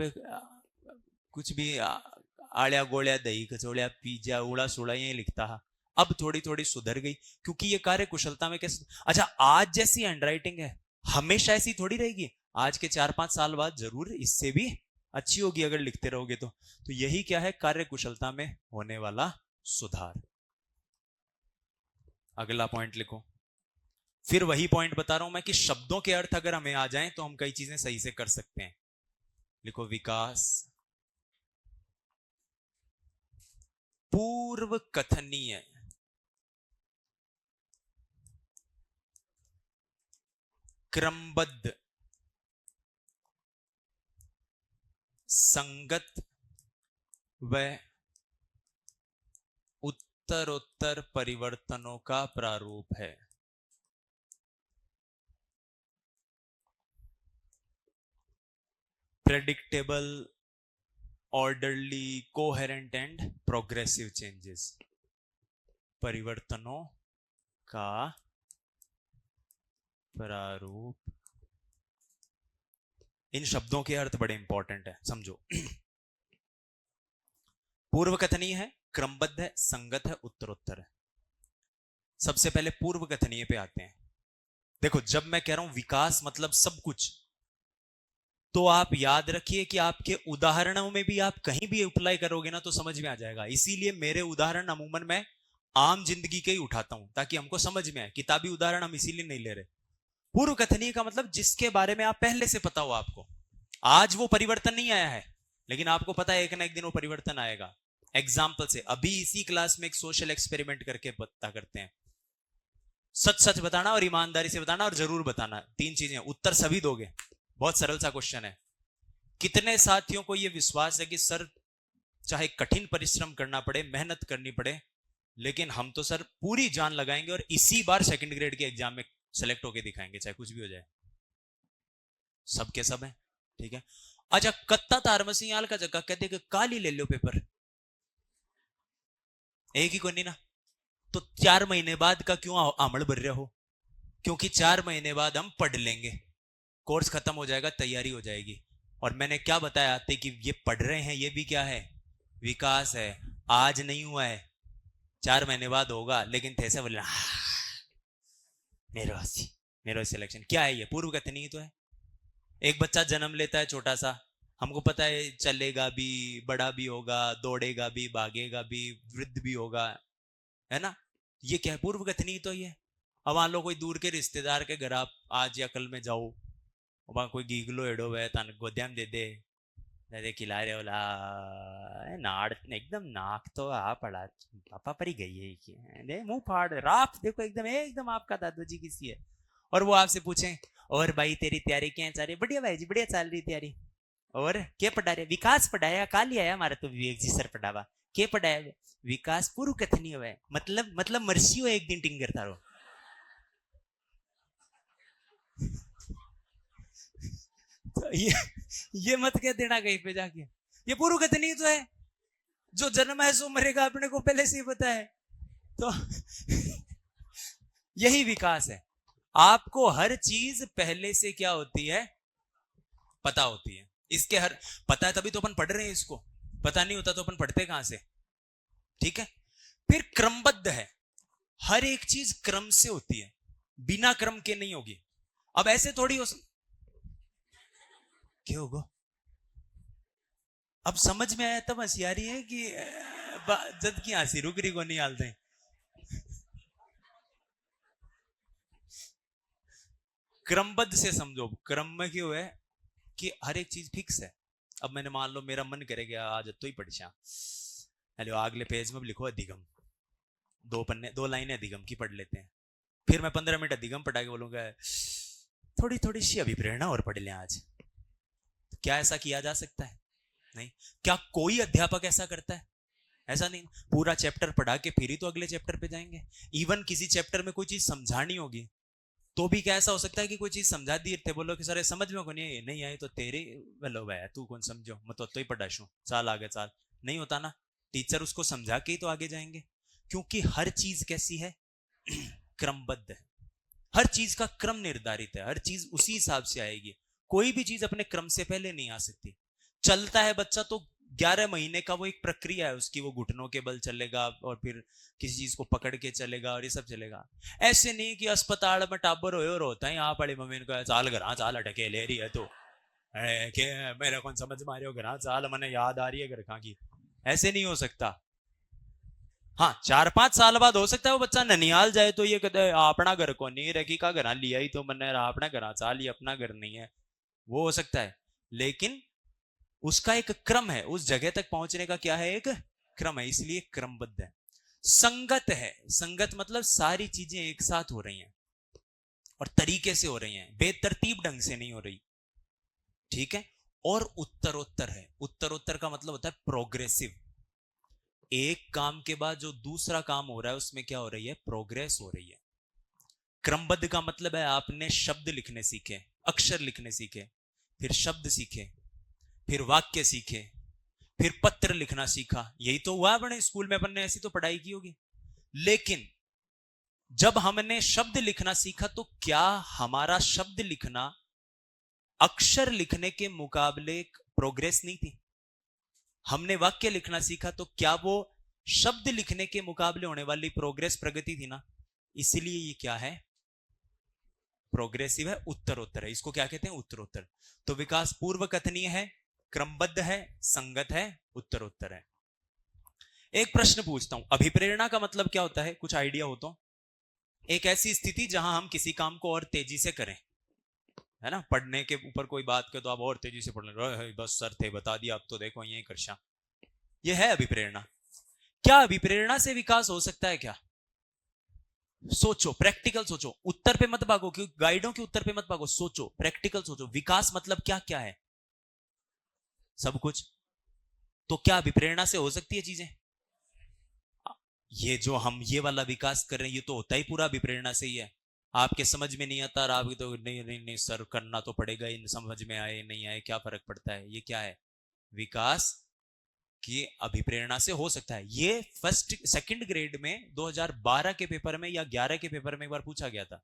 कुछ भी आड़िया गोड़िया दही कचौड़िया पिज्जा उड़ा सुड़ा ये लिखता है। अब थोड़ी थोड़ी सुधर गई, क्योंकि ये कार्य कुशलता में कैसे, अच्छा आज जैसी हैंडराइटिंग है हमेशा ऐसी थोड़ी रहेगी, आज के 4-5 साल बाद जरूर इससे भी अच्छी होगी अगर लिखते रहोगे तो यही क्या है, कार्य कुशलता में होने वाला सुधार। अगला पॉइंट लिखो। फिर वही पॉइंट बता रहा हूं मैं कि शब्दों के अर्थ अगर हमें आ जाएं तो हम कई चीजें सही से कर सकते हैं। लिखो, विकास पूर्व कथनीय क्रमबद्ध संगत व उत्तरोत्तर परिवर्तनों का प्रारूप है। Predictable, orderly, coherent and progressive changes, परिवर्तनों का प्रारूप। इन शब्दों के अर्थ बड़े इंपॉर्टेंट है, समझो। पूर्व कथनीय है, क्रमबद्ध है, संगत है, उत्तरोत्तर है। सबसे पहले पूर्व कथनीय पे आते हैं। देखो, जब मैं कह रहा हूं विकास मतलब सब कुछ, तो आप याद रखिए कि आपके उदाहरणों में भी आप कहीं भी अप्लाई करोगे ना तो समझ में आ जाएगा। इसीलिए मेरे उदाहरण अमूमन मैं आम जिंदगी के ही उठाता हूं ताकि हमको समझ में आए। किताबी उदाहरण हम इसीलिए नहीं ले रहे। पूर्व कथनीय का मतलब जिसके बारे में आप पहले से पता हो आपको, आज वो परिवर्तन नहीं आया है लेकिन आपको पता है एक ना एक दिन वो परिवर्तन आएगा। एग्जाम्पल से अभी इसी क्लास में एक सोशल एक्सपेरिमेंट करके पता करते हैं। सच सच बताना और ईमानदारी से बताना और जरूर बताना, 3 चीजें, उत्तर सभी दोगे। बहुत सरल सा क्वेश्चन है। कितने साथियों को यह विश्वास है कि सर चाहे कठिन परिश्रम करना पड़े, मेहनत करनी पड़े, लेकिन हम तो सर पूरी जान लगाएंगे और इसी बार सेकंड ग्रेड के एग्जाम में सेलेक्ट होके दिखाएंगे चाहे कुछ भी हो जाए। सब के सब है, ठीक है। अच्छा, कत्ता तारमसियाल का जगह कहते कि काल ही ले लो पेपर, एक ही कोनी ना, तो 4 महीने बाद का क्यों आमड़ भर रहे हो? क्योंकि 4 महीने बाद हम पढ़ लेंगे, कोर्स खत्म हो जाएगा, तैयारी हो जाएगी। और मैंने क्या बताया आते कि ये पढ़ रहे हैं, ये भी क्या है, विकास है। आज नहीं हुआ है, 4 महीने बाद होगा, लेकिन थे बोले मेरा सिलेक्शन क्या है, ये पूर्व कथनीय तो है। एक बच्चा जन्म लेता है छोटा सा, हमको पता है चलेगा भी, बड़ा भी होगा, दौड़ेगा भी, भागेगा भी, वृद्ध भी होगा, है ना। ये क्या है, पूर्व कथनीय तो ये। अब मान लो कोई दूर के रिश्तेदार के घर आप आज या कल में जाओ, वहां कोई गीगलो एडो है तन गोद्याम दे दे खिला रहे बोला नाड़ एकदम नाक तो आ पड़ा पापा पर ही गई है, मुंह फाड़ राफ देखो एकदम एकदम आपका दादाजी किसी है। और वो आपसे पूछे, और भाई तेरी तैयारी क्या चल रही? बढ़िया भाई जी, बढ़िया चल रही तैयारी। और क्या पढ़ा रहे? विकास पढ़ाया, काल ही आया हमारा तो विवेक जी सर पढ़ावा। क्या पढ़ाया? विकास पूर्व कथनीय है, मतलब मरसी हो एक दिन टिंगर तारो। तो ये मत कह देना कहीं पे जाके ये पूर्व कथनीय तो है, जो जन्म है सो मरेगा, अपने को पहले से ही पता है। तो यही विकास है। आपको हर चीज पहले से क्या होती है, पता होती है। इसके हर पता है तभी तो अपन पढ़ रहे हैं इसको, पता नहीं होता तो अपन पढ़ते कहां से, ठीक है। फिर क्रमबद्ध है, हर एक चीज क्रम से होती है, बिना क्रम के नहीं होगी। अब ऐसे थोड़ी हो क्या होगा, अब समझ में आया तब हंसी आ रही है कि जद की हंसी रुक रही को नहीं हालते। क्रमबद्ध से समझो, क्रम में क्यों है कि हर एक चीज फिक्स है। अब मैंने मान लो मेरा मन करेगा आज तो ही पढ़ जा, हेलो अगले पेज में लिखो अधिगम, 2 लाइनें अधिगम की पढ़ लेते हैं। फिर मैं 15 मिनट अधिगम पढ़ा के बोलूंगा थोड़ी थोड़ी सी अभिप्रेरणा और पढ़ लें आज। क्या ऐसा किया जा सकता है? नहीं। क्या कोई अध्यापक ऐसा करता है? ऐसा नहीं। पूरा चैप्टर पढ़ा के फिर ही तो अगले चैप्टर पे जाएंगे। इवन किसी चैप्टर में कोई चीज समझानी होगी तो भी क्या ऐसा हो सकता है कि कोई चीज समझा दी थे, बोलो कि सर समझ में को नहीं आई तो तेरे वेलो भाई तू कौन समझो, मैं तो ही पढ़ाशू साल आगे साल, नहीं होता ना। टीचर उसको समझा के ही तो आगे जाएंगे, क्योंकि हर चीज कैसी है क्रमबद्ध है, हर चीज का क्रम निर्धारित है, हर चीज उसी हिसाब से आएगी, कोई भी चीज अपने क्रम से पहले नहीं आ सकती। चलता है बच्चा तो 11 महीने का वो एक प्रक्रिया है उसकी, वो घुटनों के बल चलेगा और फिर किसी चीज को पकड़ के चलेगा और ये सब चलेगा। ऐसे नहीं कि अस्पताल में टाबर हो और होता है यहाँ पड़ी मम्मी को चाल घर चाल अटके ले रही है तो के मेरे कौन समझ मारे हो घर चाल मैंने याद आ रही है घर कहाँ की, ऐसे नहीं हो सकता। हाँ 4-5 साल बाद हो सकता है वो बच्चा ननियाल जाए तो ये कहते अपना घर को नहीं रखी का घर लिया ही तो मैंने अपना घर चाल ही अपना घर नहीं है, वो हो सकता है। लेकिन उसका एक क्रम है, उस जगह तक पहुंचने का क्या है, एक क्रम है, इसलिए क्रमबद्ध है। संगत है, संगत मतलब सारी चीजें एक साथ हो रही हैं और तरीके से हो रही हैं, बेतरतीब ढंग से नहीं हो रही, ठीक है। और उत्तरोत्तर है, उत्तरोत्तर का मतलब होता है प्रोग्रेसिव, एक काम के बाद जो दूसरा काम हो रहा है उसमें क्या हो रही है, प्रोग्रेस हो रही है। क्रमबद्ध का मतलब है आपने शब्द लिखने सीखे, अक्षर लिखने सीखे, फिर शब्द सीखे, फिर वाक्य सीखे, फिर पत्र लिखना सीखा, यही तो हुआ अपने स्कूल में, अपन ने ऐसी तो पढ़ाई की होगी। लेकिन जब हमने शब्द लिखना सीखा तो क्या हमारा शब्द लिखना अक्षर लिखने के मुकाबले प्रोग्रेस नहीं थी? हमने वाक्य लिखना सीखा तो क्या वो शब्द लिखने के मुकाबले होने वाली प्रोग्रेस प्रगति थी ना? इसलिए ये क्या है, प्रोग्रेसिव है, उत्तरोत्तर है, इसको क्या कहते हैं, उत्तरोत्तर। तो विकास पूर्व कथनीय है, क्रमबद्ध है, संगत है, उत्तरोत्तर है। एक प्रश्न पूछता हूं, अभिप्रेरणा का मतलब क्या होता है, कुछ आइडिया हो तो? एक ऐसी स्थिति जहां हम किसी काम को और तेजी से करें, है ना, पढ़ने के ऊपर कोई बात कर तो आप और तेजी से पढ़ लें, बस सर थे बता दिया अब तो देखो यही करशा, ये है अभिप्रेरणा। क्या अभिप्रेरणा से विकास हो सकता है क्या? सोचो, प्रैक्टिकल सोचो, उत्तर पे मत भागो, क्योंकि गाइडों के उत्तर पे मत भागो, सोचो, प्रैक्टिकल सोचो, विकास मतलब क्या क्या है, सब कुछ। तो क्या अभिप्रेरणा से हो सकती है चीजें? ये जो हम ये वाला विकास कर रहे हैं ये तो होता ही पूरा अभिप्रेरणा से ही है। आपके समझ में नहीं आता और आप तो नहीं नहीं नहीं सर करना तो पड़ेगा, इन समझ में आए नहीं आए क्या फर्क पड़ता है, ये क्या है, विकास की अभिप्रेरणा से हो सकता है। ये फर्स्ट सेकंड ग्रेड में 2012 के पेपर में या 11 के पेपर में एक बार पूछा गया था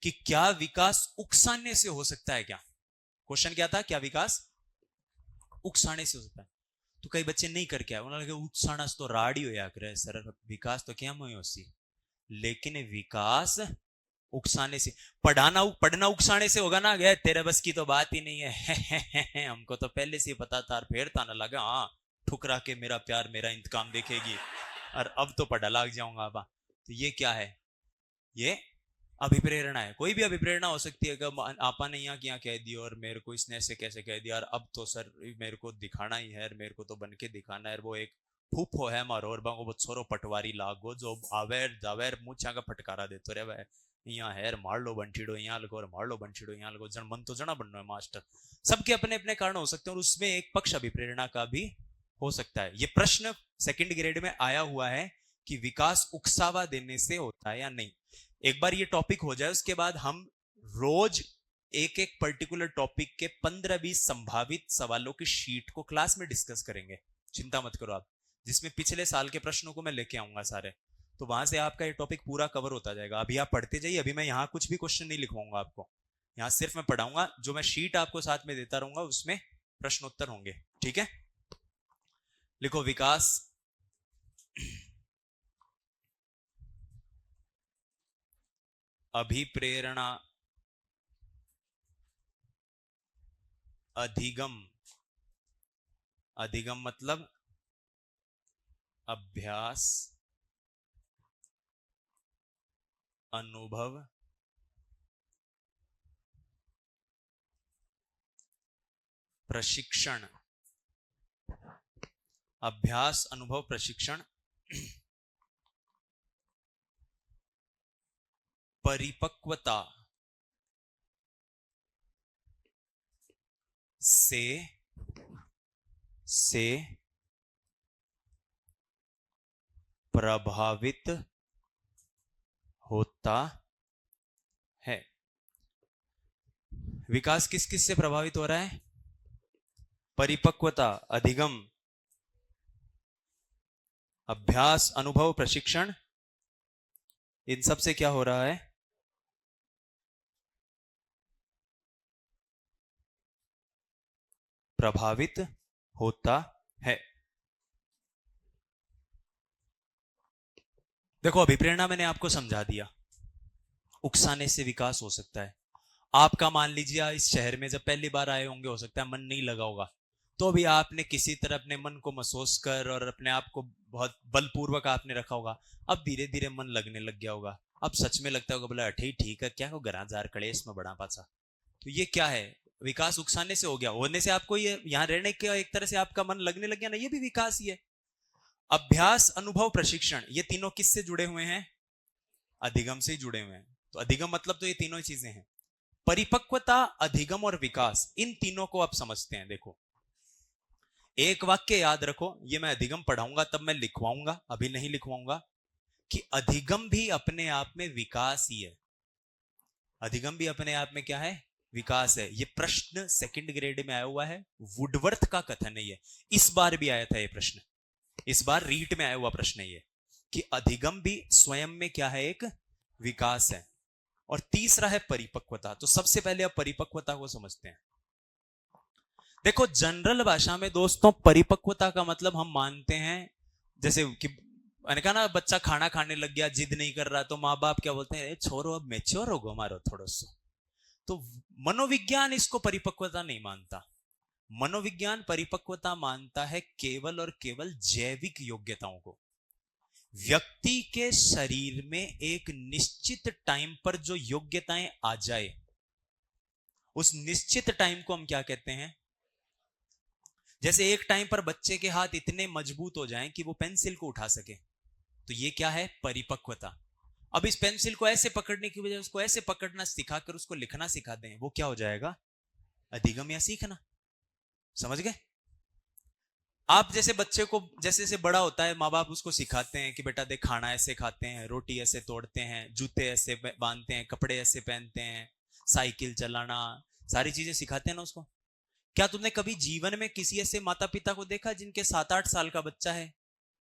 कि क्या विकास उकसाने से हो सकता है क्या, क्वेश्चन क्या था, क्या विकास उकसाने से हो सकता है? तो कई बच्चे नहीं करके आए, उन्होंने कहा उकसाना तो राड़ी हो करे सर, विकास तो क्या हुई उसी, लेकिन विकास उकसाने से, पढ़ना उकसाने से होगा ना, गया तेरे बस की तो बात ही नहीं है हमको तो पहले से पता था, फिर ताना लगा हाँ ठुकरा के मेरा प्यार मेरा इंतकाम देखेगी, और अब तो पढ़ा लग जाऊंगा अब। तो ये क्या है, ये अभिप्रेरणा है। कोई भी अभिप्रेरणा हो सकती है, कि आपा ने यहाँ क्या कह दिया और मेरे को इसने ऐसे कैसे कह दिया, और अब तो सर मेरे को दिखाना ही है, मेरे को तो बन के दिखाना है, वो एक फूफो है मारो और बांगो छोरो पटवारी लागो जो आवेर जावेर मुछा का फटकारा देते रहे वह, यहाँ है मार लो बंटीडो यहाँ लगो और मार लो बंटीडो यहाँ लगो, जन मन तो जना बनना है मास्टर। सबके अपने अपने कारण हो सकते हैं और उसमें एक पक्ष अभिप्रेरणा का भी हो सकता है। ये प्रश्न सेकंड ग्रेड में आया हुआ है कि विकास उकसावा देने से होता है या नहीं। एक बार ये टॉपिक हो जाए उसके बाद हम रोज एक एक पर्टिकुलर टॉपिक के 15-20 संभावित सवालों की शीट को क्लास में डिस्कस करेंगे, चिंता मत करो आप, जिसमें पिछले साल के प्रश्नों को मैं लेके आऊंगा सारे, तो वहां से आपका ये टॉपिक पूरा कवर होता जाएगा। अभी आप पढ़ते जाइए, अभी मैं यहाँ कुछ भी क्वेश्चन नहीं लिखवाऊंगा आपको, यहाँ सिर्फ मैं पढ़ाऊंगा, जो मैं शीट आपको साथ में देता रहूंगा उसमें प्रश्नोत्तर होंगे, ठीक है। लिखो विकास अभिप्रेरणा अधिगम, अधिगम मतलब अभ्यास अनुभव प्रशिक्षण, अभ्यास अनुभव प्रशिक्षण परिपक्वता से प्रभावित होता है। विकास किस किस से प्रभावित हो रहा है? परिपक्वता, अधिगम, अभ्यास, अनुभव, प्रशिक्षण, इन सब से क्या हो रहा है? प्रभावित होता है। देखो अभिप्रेरणा मैंने आपको समझा दिया, उकसाने से विकास हो सकता है। आपका मान लीजिए इस शहर में जब पहली बार आए होंगे, हो सकता है मन नहीं लगा होगा, तो भी आपने किसी तरह अपने मन को महसूस कर और अपने आप को बहुत बलपूर्वक आपने रखा होगा। अब धीरे धीरे मन लगने लग गया होगा, अब सच में लगता होगा बोला अठे ठीक है, क्या हो गरा जार कलेश में बड़ा पाचा। तो ये क्या है? विकास उकसाने से हो गया, होने से आपको ये यहाँ रहने के एक तरह से आपका मन लगने लग गया ना, ये भी विकास ही है। अभ्यास, अनुभव, प्रशिक्षण, ये तीनों किससे जुड़े हुए हैं? अधिगम से जुड़े हुए हैं। तो अधिगम मतलब तो ये तीनों ही चीजें हैं। परिपक्वता, अधिगम और विकास, इन तीनों को आप समझते हैं। देखो एक वाक्य याद रखो, ये मैं अधिगम पढ़ाऊंगा तब मैं लिखवाऊंगा, अभी नहीं लिखवाऊंगा, कि अधिगम भी अपने आप में विकास ही है। अधिगम भी अपने आप में क्या है? विकास है। ये प्रश्न सेकंड ग्रेड में आया हुआ है, वुडवर्थ का कथन है ये, इस बार भी आया था ये प्रश्न, इस बार रीट में आया हुआ प्रश्न है ये, कि अधिगम भी स्वयं में क्या है? एक विकास है। और तीसरा है परिपक्वता। तो सबसे पहले आप परिपक्वता को समझते हैं। देखो जनरल भाषा में दोस्तों परिपक्वता का मतलब हम मानते हैं, जैसे कि मैंने कहा ना, बच्चा खाना खाने लग गया, जिद नहीं कर रहा, तो माँ बाप क्या बोलते हैं? छोरो अब मैच्योर होगो हमारो थोड़ा सा। तो मनोविज्ञान इसको परिपक्वता नहीं मानता। मनोविज्ञान परिपक्वता मानता है केवल और केवल जैविक योग्यताओं को। व्यक्ति के शरीर में एक निश्चित टाइम पर जो योग्यताएं आ जाए, उस निश्चित टाइम को हम क्या कहते हैं? जैसे एक टाइम पर बच्चे के हाथ इतने मजबूत हो जाएं कि वो पेंसिल को उठा सके, तो ये क्या है? परिपक्वता। अब इस पेंसिल को ऐसे पकड़ने की बजाय उसको ऐसे पकड़ना सिखाकर उसको लिखना सिखा दें, वो क्या हो जाएगा? अधिगम या सीखना। समझ गए? आप जैसे बच्चे को जैसे जैसे बड़ा होता है, माँ बाप उसको सिखाते हैं कि बेटा देख खाना ऐसे खाते हैं, रोटी ऐसे तोड़ते हैं, जूते ऐसे बांधते हैं, कपड़े ऐसे पहनते हैं, साइकिल चलाना, सारी चीजें सिखाते हैं ना उसको। क्या तुमने कभी जीवन में किसी ऐसे माता पिता को देखा जिनके 7-8 साल का बच्चा है,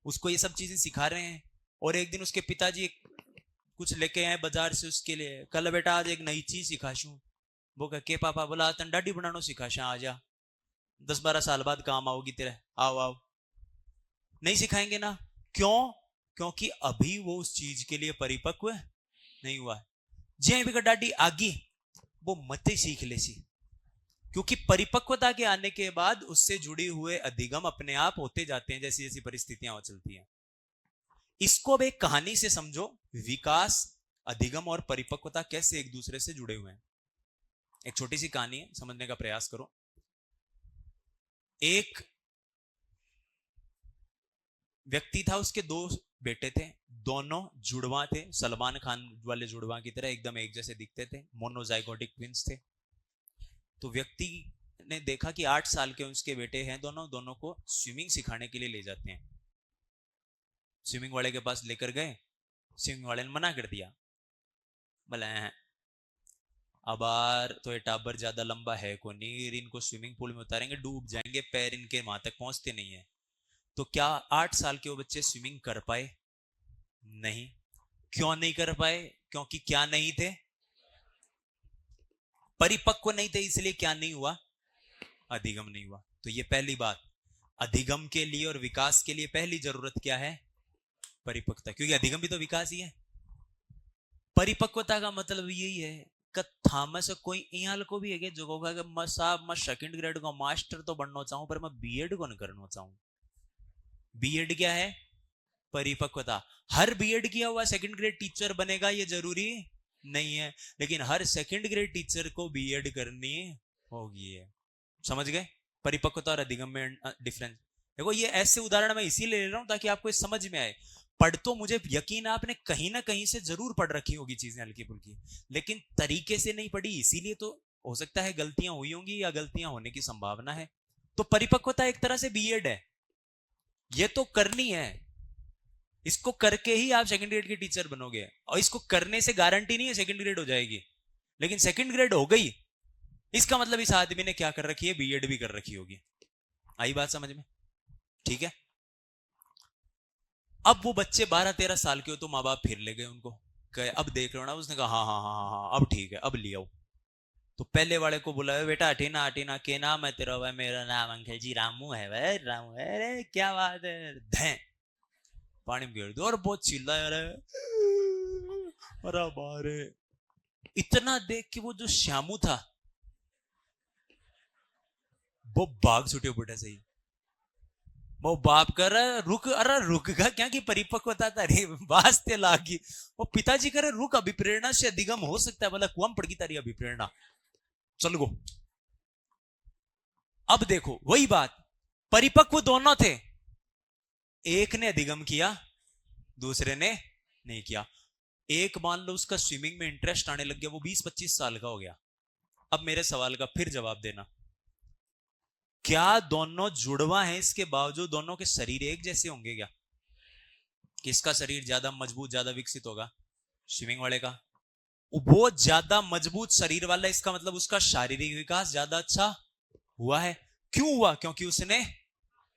उसको ये सब चीजें सिखा रहे हैं, और एक दिन उसके पिताजी कुछ लेके आए बाजार से उसके लिए, कल बेटा आज एक नई चीज सिखाशू, वो कह के पापा बोला तंडाडी बनाना सिखाशा, आ जा 10-12 साल बाद काम आओगी तेरे, आओ आओ। नहीं सिखाएंगे ना। क्यों? क्योंकि अभी वो उस चीज के लिए परिपक्व नहीं हुआ है। जे भी डाडी आगी वो मत ही सीख ले सी, क्योंकि परिपक्वता के आने के बाद उससे जुड़ी हुए अधिगम अपने आप होते जाते हैं जैसी जैसी परिस्थितियां चलती हैं। इसको अब एक कहानी से समझो, विकास, अधिगम और परिपक्वता कैसे एक दूसरे से जुड़े हुए हैं। एक छोटी सी कहानी है, समझने का प्रयास करो। एक व्यक्ति था, उसके 2 बेटे थे, दोनों जुड़वा थे, सलमान खान वाले जुड़वा की तरह एकदम एक जैसे दिखते थे, मोनोजाइगोटिक ट्विंस थे। तो व्यक्ति ने देखा कि 8 साल के उसके बेटे हैं, दोनों दोनों को स्विमिंग सिखाने के लिए ले जाते हैं। स्विमिंग वाले के पास लेकर गए, स्विमिंग वाले ने मना कर दिया, बोला अब यार तो ये टाबर ज्यादा लंबा है को नहीं, इनको स्विमिंग पूल में उतारेंगे डूब जाएंगे, पैर इनके वहां तक पहुंचते नहीं है। तो क्या 8 साल के वो बच्चे स्विमिंग कर पाए? नहीं। क्यों नहीं कर पाए? क्योंकि क्या नहीं थे? परिपक्व नहीं थे, इसलिए क्या नहीं हुआ? अधिगम नहीं हुआ। तो ये पहली बात, अधिगम के लिए और विकास के लिए पहली जरूरत क्या है? परिपक्वता, क्योंकि अधिगम भी तो विकास ही है। परिपक्वता का मतलब यही है कथा में से कोई इयाल को भी है जो होगा कि मैं साहब मैं सेकंड ग्रेड का मास्टर तो बनना चाहूं पर मैं बीएड को नहीं करना चाहूं। बीएड क्या है? परिपक्वता। हर बीएड किया हुआ सेकंड ग्रेड टीचर बनेगा ये जरूरी नहीं है, लेकिन हर सेकंड ग्रेड टीचर को बीएड करनी होगी है। समझ गए परिपक्वता और अधिगम में डिफरेंस? देखो ये ऐसे उदाहरण मैं इसीलिए ले रहा हूं ताकि आपको समझ में आए। पढ़ तो मुझे यकीन है आपने कहीं ना कहीं से जरूर पढ़ रखी होगी चीजें हल्की फुल्की, लेकिन तरीके से नहीं पढ़ी, इसीलिए तो हो सकता है गलतियां हुई होंगी या गलतियां होने की संभावना है। तो परिपक्वता एक तरह से बीएड है, ये तो करनी है, इसको करके ही आप सेकंड ग्रेड के टीचर बनोगे, और इसको करने से गारंटी नहीं है सेकंड ग्रेड हो जाएगी, लेकिन सेकंड ग्रेड हो गई इसका मतलब इस आदमी ने क्या कर रखी है, बीएड भी कर रखी होगी। आई बात समझ में? ठीक है। अब वो बच्चे 12-13 साल के हो तो माँ बाप फिर ले गए उनको, कहे अब देख लो ना। उसने कहा हाँ हाँ हाँ हाँ हाँ अब ठीक है, अब ले आओ। तो पहले वाले को बुलाया, बेटा अटीना अटीना के नाम है तेरा? भाई मेरा नाम अंकल जी रामू है। भाई रामू है? अरे क्या बात है, धैं पानी में गिर दो। और बहुत चिल्लाया, अरे अरे बारे। इतना देख के वो जो श्यामू था वो भाग छुटे बेटा सही। वो बाप कर रुक, अरे रुक गा क्या की परिपक्वता तारी वास्ते लागी। वो पिताजी करे रुक, अभिप्रेरणा से अधिगम हो सकता है, बोला कुआम पड़ गई तारी अभिप्रेरणा, चल गो। अब देखो वही बात, परिपक्व दोनों थे, एक ने अधिगम किया दूसरे ने नहीं किया। एक मान लो उसका स्विमिंग में इंटरेस्ट आने लग गया, वो 20-25 साल का हो गया। अब मेरे सवाल का फिर जवाब देना, क्या दोनों जुड़वा हैं इसके बावजूद दोनों के शरीर एक जैसे होंगे क्या? किसका शरीर ज्यादा मजबूत ज्यादा विकसित होगा? स्विमिंग वाले का। वो ज्यादा मजबूत शरीर वाला, इसका मतलब उसका शारीरिक विकास ज्यादा अच्छा हुआ है। क्यों हुआ? क्योंकि उसने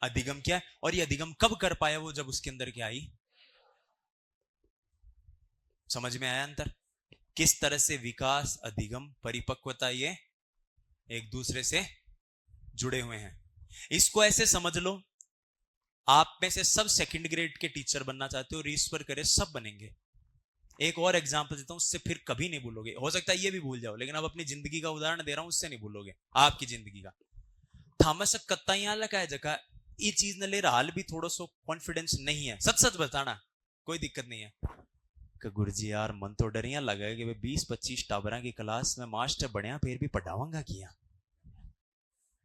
अधिगम किया। और ये अधिगम कब कर पाया? वो जब उसके अंदर क्या आई। समझ में आया अंतर? किस तरह से विकास, अधिगम, परिपक्वता ये एक दूसरे से जुड़े हुए हैं। इसको ऐसे समझ लो, आप में से सब सेकंड ग्रेड के टीचर बनना चाहते हो, ईश्वर करे सब बनेंगे। एक और एग्जांपल देता हूं, उससे फिर कभी नहीं भूलोगे। हो सकता है ये भी भूल जाओ, लेकिन अब अपनी जिंदगी का उदाहरण दे रहा हूं, उससे नहीं भूलोगे आपकी जिंदगी का। थॉमस कत्ता यहां लगा है जगह, ये चीज ने ले रहा हाल भी थोड़ा सो कॉन्फिडेंस नहीं है, सच सच बताना, कोई दिक्कत नहीं है। गुरुजी यार मन तो डरिया लगा कि 20-25 टाबरा की क्लास में मास्टर बनया फिर भी पढ़ाऊंगा किया,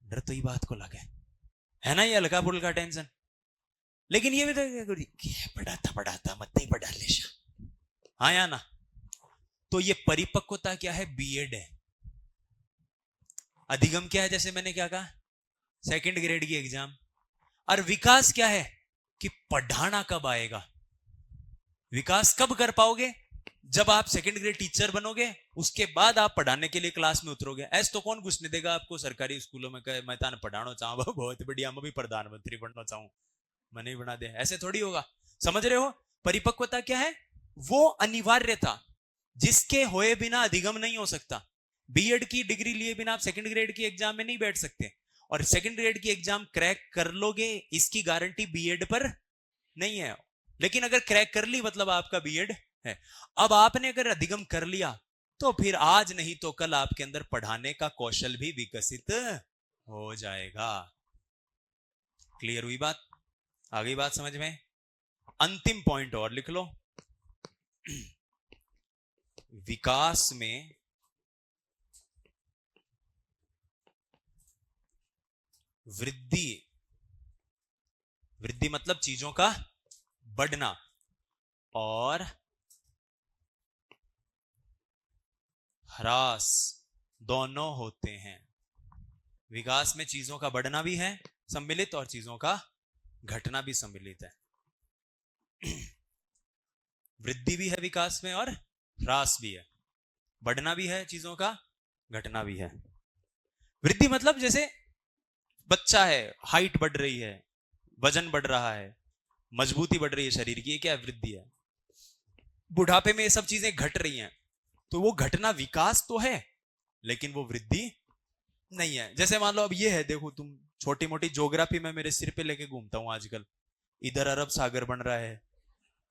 डर तो ये बात को लगे है ना, ये हल्का फुल्का टेंशन। लेकिन ये भी तो पढ़ाता मत ही पढ़ा ले, हाँ या ना? तो ये परिपक्वता क्या है? बीएड है। अधिगम क्या है? जैसे मैंने क्या कहा, सेकंड ग्रेड की एग्जाम। और विकास क्या है कि पढ़ाना कब आएगा? विकास कब कर पाओगे? जब आप सेकंड ग्रेड टीचर बनोगे, उसके बाद आप पढ़ाने के लिए क्लास में उतरोगे। ऐसे तो कौन घुसने देगा आपको सरकारी स्कूलों में, कहे मैं तान पढ़ाना चाहूँ बहुत बढ़िया, मैं भी प्रधानमंत्री बनना चाहूं, मैं नहीं बना दे, ऐसे थोड़ी होगा। समझ रहे हो? परिपक्वता क्या है? वो अनिवार्यता जिसके होए बिना अधिगम नहीं हो सकता। बीएड की डिग्री लिए बिना आप सेकंड ग्रेड की एग्जाम में नहीं बैठ सकते, और सेकंड ग्रेड की एग्जाम क्रैक कर लोगे इसकी गारंटी बीएड पर नहीं है। लेकिन अगर क्रैक कर ली मतलब आपका बीएड है। अब आपने अगर अधिगम कर लिया तो फिर आज नहीं तो कल आपके अंदर पढ़ाने का कौशल भी विकसित हो जाएगा। क्लियर हुई बात? आ गई बात समझ में? अंतिम पॉइंट और लिख लो, विकास में वृद्धि, वृद्धि मतलब चीजों का बढ़ना, और ह्रास दोनों होते हैं। विकास में चीजों का बढ़ना भी है सम्मिलित और चीजों का घटना भी सम्मिलित है। वृद्धि भी है विकास में और ह्रास भी है, बढ़ना भी है चीजों का, घटना भी है। वृद्धि मतलब जैसे बच्चा है, हाइट बढ़ रही है, वजन बढ़ रहा है, मजबूती बढ़ रही है शरीर की, ये क्या वृद्धि है। बुढ़ापे में ये सब चीजें घट रही हैं, तो वो घटना विकास तो है लेकिन वो वृद्धि नहीं है। जैसे मान लो अब ये है, देखो तुम छोटी मोटी ज्योग्राफी में मेरे सिर पे लेके घूमता हूं आजकल, इधर अरब सागर बन रहा है,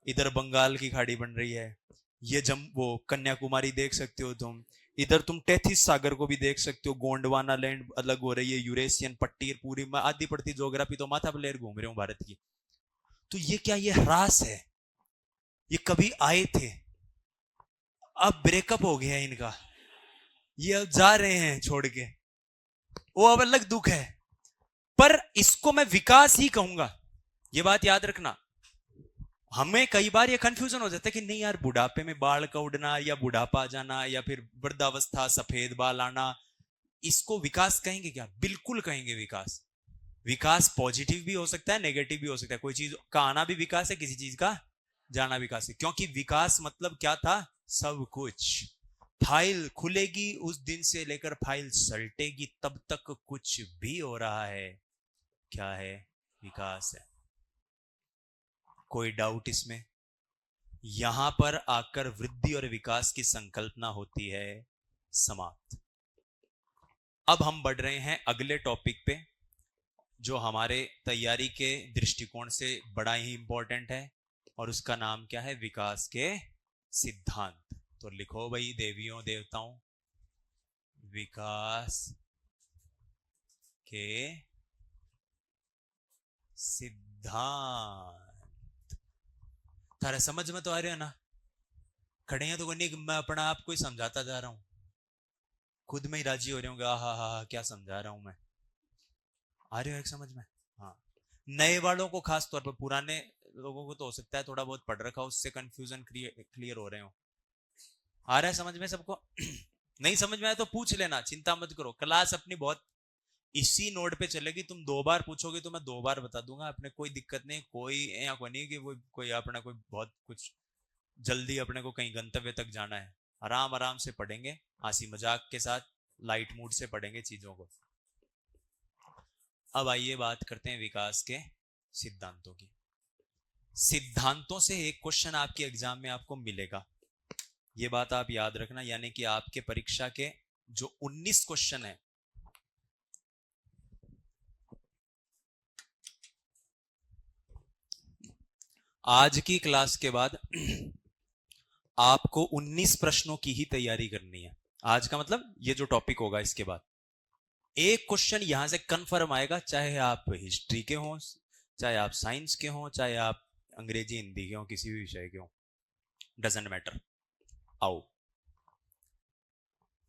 इधर बंगाल की खाड़ी बन रही है, ये वो कन्याकुमारी देख सकते हो तुम, इधर तुम टेथिस सागर को भी देख सकते हो, गोंडवाना लैंड अलग हो रही है, यूरेशियन पट्टी पूरी, मैं आधी पड़ती ज्योग्राफी तो माथा पर लेकर घूम रहे हूं भारत की। तो ये क्या, ये ह्रास है? ये कभी आए थे, अब ब्रेकअप हो गया इनका, ये अब जा रहे हैं छोड़ के, वो अब अलग दुख है। पर इसको मैं विकास ही कहूंगा, ये बात याद रखना। हमें कई बार ये कंफ्यूजन हो जाता है कि नहीं यार, बुढ़ापे में बाल का उड़ना या बुढ़ापा आ जाना या फिर वृद्धावस्था सफेद बाल आना, इसको विकास कहेंगे क्या? बिल्कुल कहेंगे विकास। विकास पॉजिटिव भी हो सकता है, नेगेटिव भी हो सकता है। कोई चीज का आना भी विकास है, किसी चीज का जाना विकास है, क्योंकि विकास मतलब क्या था? सब कुछ। फाइल खुलेगी उस दिन से लेकर फाइल सल्टेगी तब तक कुछ भी हो रहा है, क्या है? विकास है। कोई डाउट इसमें? यहां पर आकर वृद्धि और विकास की संकल्पना होती है समाप्त। अब हम बढ़ रहे हैं अगले टॉपिक पे, जो हमारे तैयारी के दृष्टिकोण से बड़ा ही इंपॉर्टेंट है, और उसका नाम क्या है? विकास के सिद्धांत। तो लिखो भाई देवियों देवताओं, विकास के सिद्धांत। तारा समझ में तो आ रहा है ना? खड़े हैं तो नहीं, मैं अपना आप को ही समझाता जा रहा हूं, खुद में ही राजी हो रहे होंगे, हा हा क्या समझा रहा हूं मैं। आ रहे हो एक समझ में? हाँ। नए वालों को खास तौर पर, पुराने लोगों को तो हो सकता है थोड़ा बहुत पढ़ रखा, उससे कंफ्यूजन क्लियर हो रहे हो। आ रहा है समझ में सबको? नहीं समझ में आया तो पूछ लेना, चिंता मत करो, क्लास अपनी बहुत इसी नोट पे चलेगी। तुम 2 बार पूछोगे तो मैं 2 बार बता दूंगा, अपने कोई दिक्कत नहीं। कोई यहाँ को नहीं कि वो कोई अपना कोई बहुत कुछ जल्दी अपने को कहीं गंतव्य तक जाना है। आराम आराम से पढ़ेंगे, हंसी मजाक के साथ, लाइट मूड से पढ़ेंगे चीजों को। अब आइए बात करते हैं विकास के सिद्धांतों की। सिद्धांतों से एक क्वेश्चन आपके एग्जाम में आपको मिलेगा, ये बात आप याद रखना। यानी कि आपके परीक्षा के जो 19 क्वेश्चन है, आज की क्लास के बाद आपको 19 प्रश्नों की ही तैयारी करनी है। आज का मतलब ये जो टॉपिक होगा, इसके बाद एक क्वेश्चन यहां से कंफर्म आएगा, चाहे आप हिस्ट्री के हों, चाहे आप साइंस के हों, चाहे आप अंग्रेजी हिंदी के हों, किसी भी विषय के हों, डजेंट मैटर। आओ,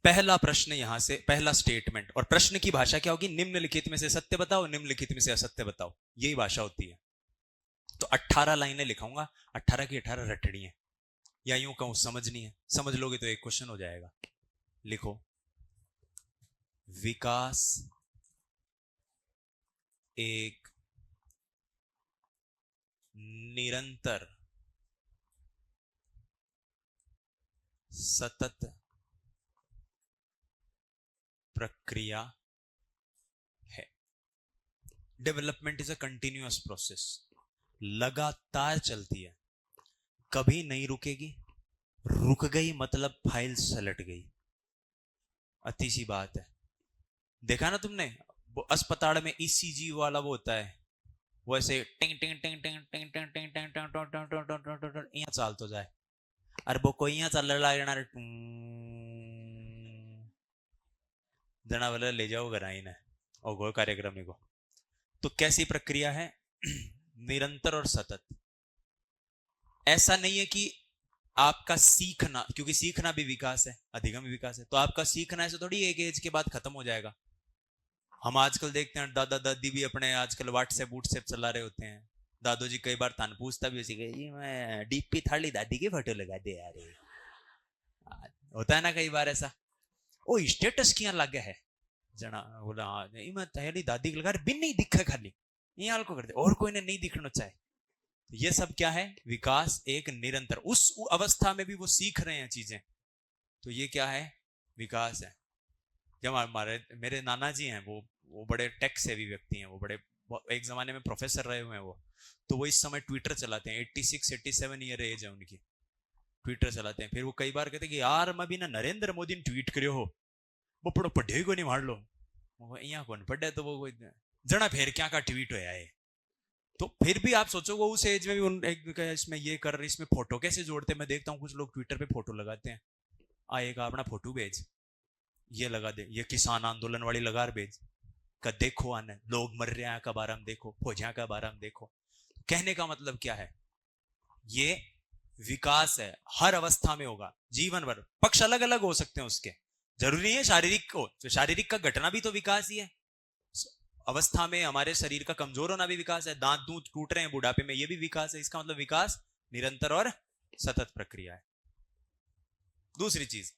पहला प्रश्न यहां से, पहला स्टेटमेंट, और प्रश्न की भाषा क्या होगी? निम्नलिखित में से सत्य बताओ, निम्नलिखित में से असत्य बताओ, यही भाषा होती है। तो 18 लाइनें लिखाऊंगा, 18 की 18 रटनी है, या यूं कहूं समझनी है। समझ लोगे तो एक क्वेश्चन हो जाएगा। लिखो, विकास एक निरंतर सतत प्रक्रिया है। Development is a continuous process, लगातार चलती है, कभी नहीं रुकेगी। रुक गई मतलब फाइल सलट गई, अति सी बात है। देखा ना तुमने, वो अस्पताल में ईसीजी वाला वो होता है, वो ऐसे टिंग टिंग टिंग टिंग टिंग टिंग टिंग टिंग टिंग टिंग यहाँ चाल तो जाए, अरे वो कोई यहाँ चल रहा है जना वाला ले जाओ घर आई ना, और गो कार्यक्रम को। तो कैसी प्रक्रिया है? निरंतर और सतत। ऐसा नहीं है कि आपका सीखना, क्योंकि सीखना भी विकास है, अधिगम विकास है, तो आपका सीखना ऐसे थोड़ी एक एज के बाद खत्म हो जाएगा। हम आजकल देखते हैं दादा दादी भी अपने आजकल व्हाट्सएप चला रहे होते हैं। दादो जी कई बार तान पूछता भी उसी के, मैं डीपी थाली दादी की फोटो लगा दे यार, होता है ना कई बार ऐसा। ओ स्टेटस किया लगे है जना, बोला हाँ नहीं मैं तैयारी दादी लगा बिन नहीं दिखा खाली यहाँ को कर दे, और कोई ने नहीं दिखना चाहे। ये सब क्या है? विकास एक निरंतर, उस अवस्था में भी वो सीख रहे हैं चीजें, तो ये क्या है? विकास है। जब हमारे मेरे नाना जी हैं, वो बड़े टेक सेवी व्यक्ति हैं, वो बड़े एक जमाने में प्रोफेसर रहे हुए हैं वो। तो वो इस समय ट्विटर चलाते हैं, 86-87 ईयर एज है उनकी, ट्विटर चलाते हैं। फिर वो कई बार कहते हैं कि यार मैं भी ना नरेंद्र मोदी ने ट्वीट करो हो, वो पढ़ो पढ़े को नहीं मार लो, यहाँ कौन पढ़े, तो वो कोई जना फिर क्या का ट्वीट होया है। तो फिर भी आप सोचो वो उस एज में भी उन इसमें ये कर रहे, इसमें फोटो कैसे जोड़ते? मैं देखता हूँ कुछ लोग ट्विटर पे फोटो लगाते हैं, आएगा अपना फोटो भेज, ये लगा दे, ये किसान आंदोलन वाली लगा भेज, का देखो आने लोग मर रहे हैं का बारे में देखो, फौजिया का बारे में देखो। कहने का मतलब क्या है? ये विकास है, हर अवस्था में होगा, जीवन भर। पक्ष अलग अलग हो सकते हैं उसके, जरूरी नहीं है शारीरिक को, तो शारीरिक का घटना भी तो विकास ही है। अवस्था में हमारे शरीर का कमजोर होना भी विकास है, दांत दूंत टूट रहे हैं बुढ़ापे में, ये भी विकास है। इसका मतलब विकास निरंतर और सतत प्रक्रिया है। दूसरी चीज,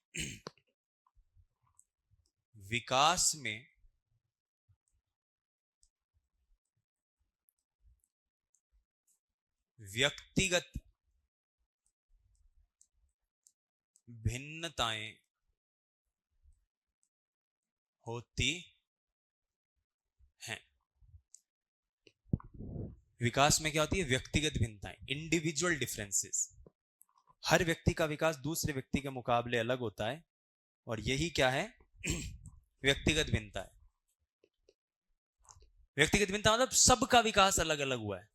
विकास में व्यक्तिगत भिन्नताएं होती हैं। विकास में क्या होती है? व्यक्तिगत भिन्नताएं, इंडिविजुअल डिफरेंसेस। हर व्यक्ति का विकास दूसरे व्यक्ति के मुकाबले अलग होता है, और यही क्या है? व्यक्तिगत भिन्नता है। व्यक्तिगत भिन्नता मतलब सबका विकास अलग अलग हुआ है।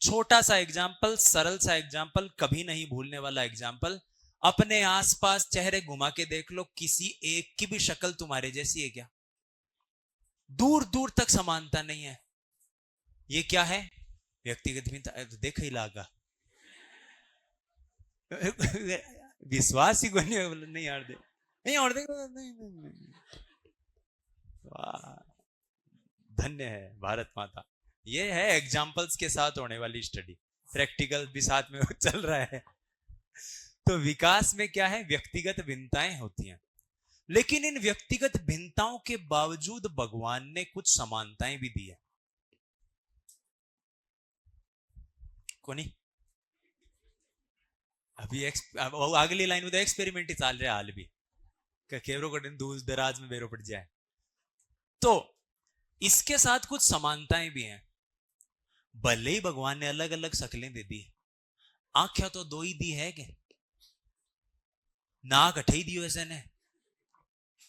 छोटा सा एग्जाम्पल, सरल सा एग्जाम्पल, कभी नहीं भूलने वाला एग्जाम्पल। अपने आसपास चेहरे घुमा के देख लो, किसी एक की भी शक्ल तुम्हारे जैसी है क्या? दूर दूर तक समानता नहीं है। ये क्या है? व्यक्तिगत भिन्नता। तो देख ही लागा। विश्वास ही को नहीं यार, दे नहीं और देख नहीं, नहीं, नहीं। वाह, धन्य है भारत माता। ये है एग्जाम्पल्स के साथ होने वाली स्टडी, प्रैक्टिकल भी साथ में चल रहा है। तो विकास में क्या है? व्यक्तिगत भिन्नताएं होती हैं, लेकिन इन व्यक्तिगत भिन्नताओं के बावजूद भगवान ने कुछ समानताएं भी दी है। कोनी अभी अगली लाइन में एक्सपेरिमेंट ही चल रहा है हाल भी, केवरो कठिन दूर दराज में बेरो पड़ जाए। तो इसके साथ कुछ समानताएं भी हैं। भले ही भगवान ने अलग अलग शक्लें दे दी, आंखें तो दो ही दी है, कि नाक अठे ही दियो ऐसे ने।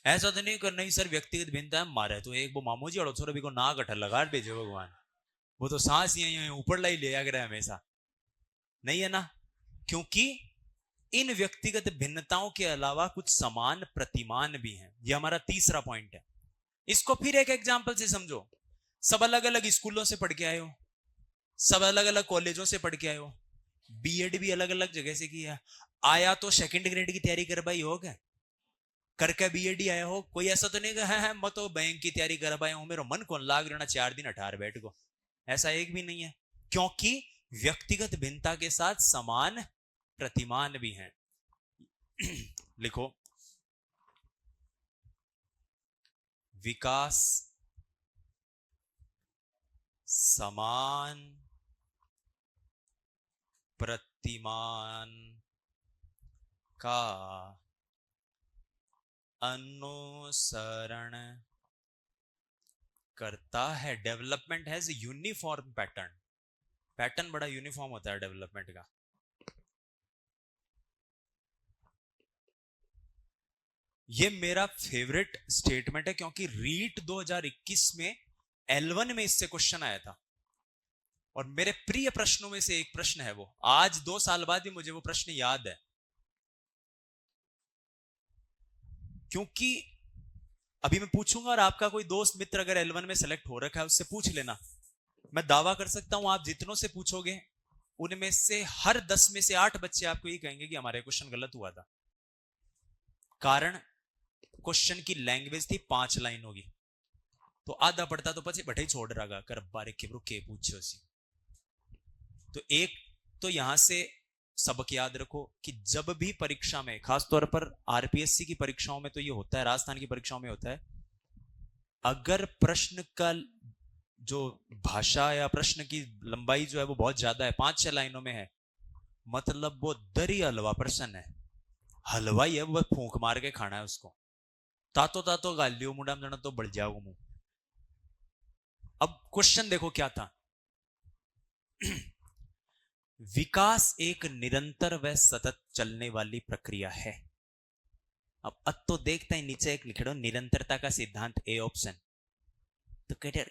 ऐसा तो नहीं करना ही सर व्यक्तिगत भिन्नता है मारे तो एक वो मामू जी अड़ो छोरो भी को नाक अठा लगा भेजो भगवान, वो तो सांस ही ऊपर लाई ले आकर हमेशा नहीं है ना। क्योंकि इन व्यक्तिगत भिन्नताओं के अलावा कुछ समान प्रतिमान भी हैं। यह हमारा तीसरा पॉइंट है। इसको फिर एक एग्जांपल से समझो। सब अलग अलग स्कूलों से पढ़ के आए हो, सब अलग अलग कॉलेजों से पढ़ के आए हो, बीएड भी अलग अलग जगह से किया। आया तो सेकंड ग्रेड की तैयारी कर भाई हो गया, करके बीएड आया हो। कोई ऐसा तो नहीं है मैं तो बैंक की तैयारी कर पाया हूं, मेरा मन कौन लाग रहा 4 दिन अठार बैठ को, ऐसा एक भी नहीं है। क्योंकि व्यक्तिगत भिन्नता के साथ समान प्रतिमान भी हैं। लिखो, विकास समान प्रतिमान का अनुसरण करता है। Development has uniform pattern. Pattern बड़ा यूनिफॉर्म होता है डेवलपमेंट का। ये मेरा फेवरेट स्टेटमेंट है, क्योंकि रीट 2021 में L1 में इससे क्वेश्चन आया था, और मेरे प्रिय प्रश्नों में से एक प्रश्न है वो। आज 2 साल बाद भी मुझे वो प्रश्न याद है, क्योंकि अभी मैं पूछूंगा और आपका कोई दोस्त मित्र अगर L1 में सेलेक्ट हो रखा है उससे पूछ लेना। मैं दावा कर सकता हूं आप जितनों से पूछोगे उनमें से हर 10 में से 8 बच्चे आपको ये कहेंगे कि हमारे क्वेश्चन गलत हुआ था। कारण क्वेश्चन की लैंग्वेज थी 5 लाइन होगी, तो आधा पढ़ता तो पचे बटे छोड़ रहा कर बारे के के पूछो सी। तो एक तो यहां से सबक याद रखो कि जब भी परीक्षा में, खासतौर पर आरपीएससी की परीक्षाओं में तो ये होता है, राजस्थान की परीक्षाओं में होता है, अगर प्रश्न का जो भाषा या प्रश्न की लंबाई जो है वो बहुत ज्यादा है, 5-6 लाइनों में है, मतलब वो दरी हलवा प्रश्न है, हलवाई है, वो फूंक मार के खाना है उसको। तातो तातो गालियो मुंडा में तो बढ़ जाओ मुंह। अब क्वेश्चन देखो क्या था। विकास एक निरंतर व सतत चलने वाली प्रक्रिया है। अब तो देखते हैं नीचे एक लिख दो निरंतरता का सिद्धांत, ए ऑप्शन। तो कहते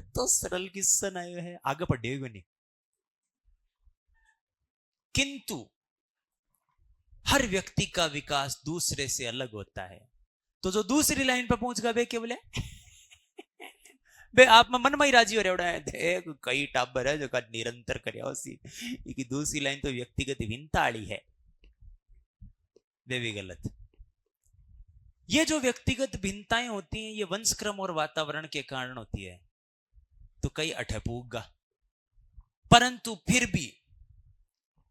तो सरल क्वेश्चन आयो है, आगे पढ़ेगा नहीं। किंतु हर व्यक्ति का विकास दूसरे से अलग होता है। तो जो दूसरी लाइन पर पहुंच गए क्या बोले बे आप मन में ही राजी हो रहे देख कई टाबर है जो का निरंतर करे की दूसरी लाइन तो व्यक्तिगत भिन्नता वाली है, वे भी गलत। ये जो व्यक्तिगत भिन्नताएं होती हैं ये वंशक्रम और वातावरण के कारण होती है, तो कई अठपूगा, परंतु फिर भी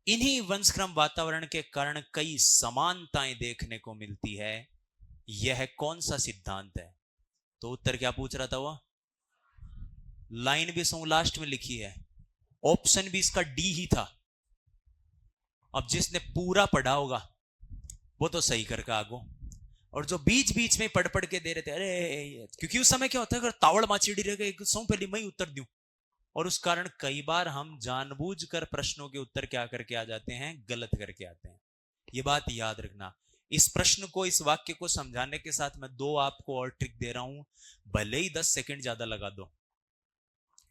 इन्हीं वंशक्रम वातावरण के कारण कई समानताएं देखने को मिलती है। यह कौन सा सिद्धांत है? तो उत्तर क्या पूछ रहा था वो? लाइन भी सो लास्ट में लिखी है, ऑप्शन भी इसका डी ही था। अब जिसने पूरा पढ़ा होगा वो तो सही करके आगो। और जो बीच बीच में पढ़ पढ़ के दे रहे थे, अरे क्योंकि उस समय क्या होता है, अगर तावड़ माचीड़ी रह गए सौ पहले मैं ही उत्तर दूं, और उस कारण कई बार हम जानबूझकर प्रश्नों के उत्तर क्या करके आ जाते हैं, गलत करके आते हैं। ये बात याद रखना। इस प्रश्न को, इस वाक्य को समझाने के साथ मैं दो आपको और ट्रिक दे रहा हूं। भले ही 10 सेकंड ज्यादा लगा दो,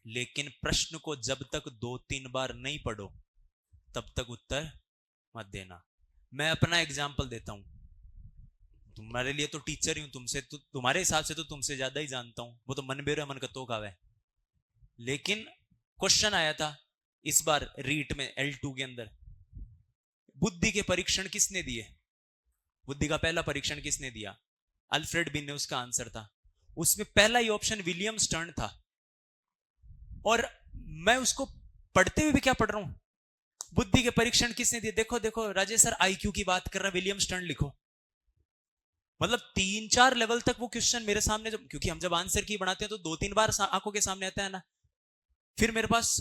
लेकिन प्रश्न को जब तक 2-3 बार नहीं पढ़ो तब तक उत्तर मत देना। मैं अपना एग्जाम्पल देता हूं। तुम्हारे लिए तो टीचर ही हूं, तुमसे तो, तुम्हारे हिसाब से तो तुमसे ज्यादा ही जानता हूं, वो तो मन बेरो मन का तो कावे। लेकिन क्वेश्चन आया था इस बार रीट में L2 के अंदर, बुद्धि के परीक्षण किसने दिए, बुद्धि का पहला परीक्षण किसने दिया, अल्फ्रेड बिन ने उसका आंसर था। उसमें पहला ही ऑप्शन विलियम स्टर्न था। और मैं उसको पढ़ते हुए भी क्या पढ़ रहा हूं, बुद्धि के परीक्षण किसने दिए, देखो देखो राजेश सर आईक्यू की बात कर रहा, विलियम स्टर्न लिखो। मतलब 3-4 लेवल तक वो क्वेश्चन मेरे सामने, जब क्योंकि हम जब आंसर की बनाते हैं तो 2-3 बार आंखों के सामने आता है ना। फिर मेरे पास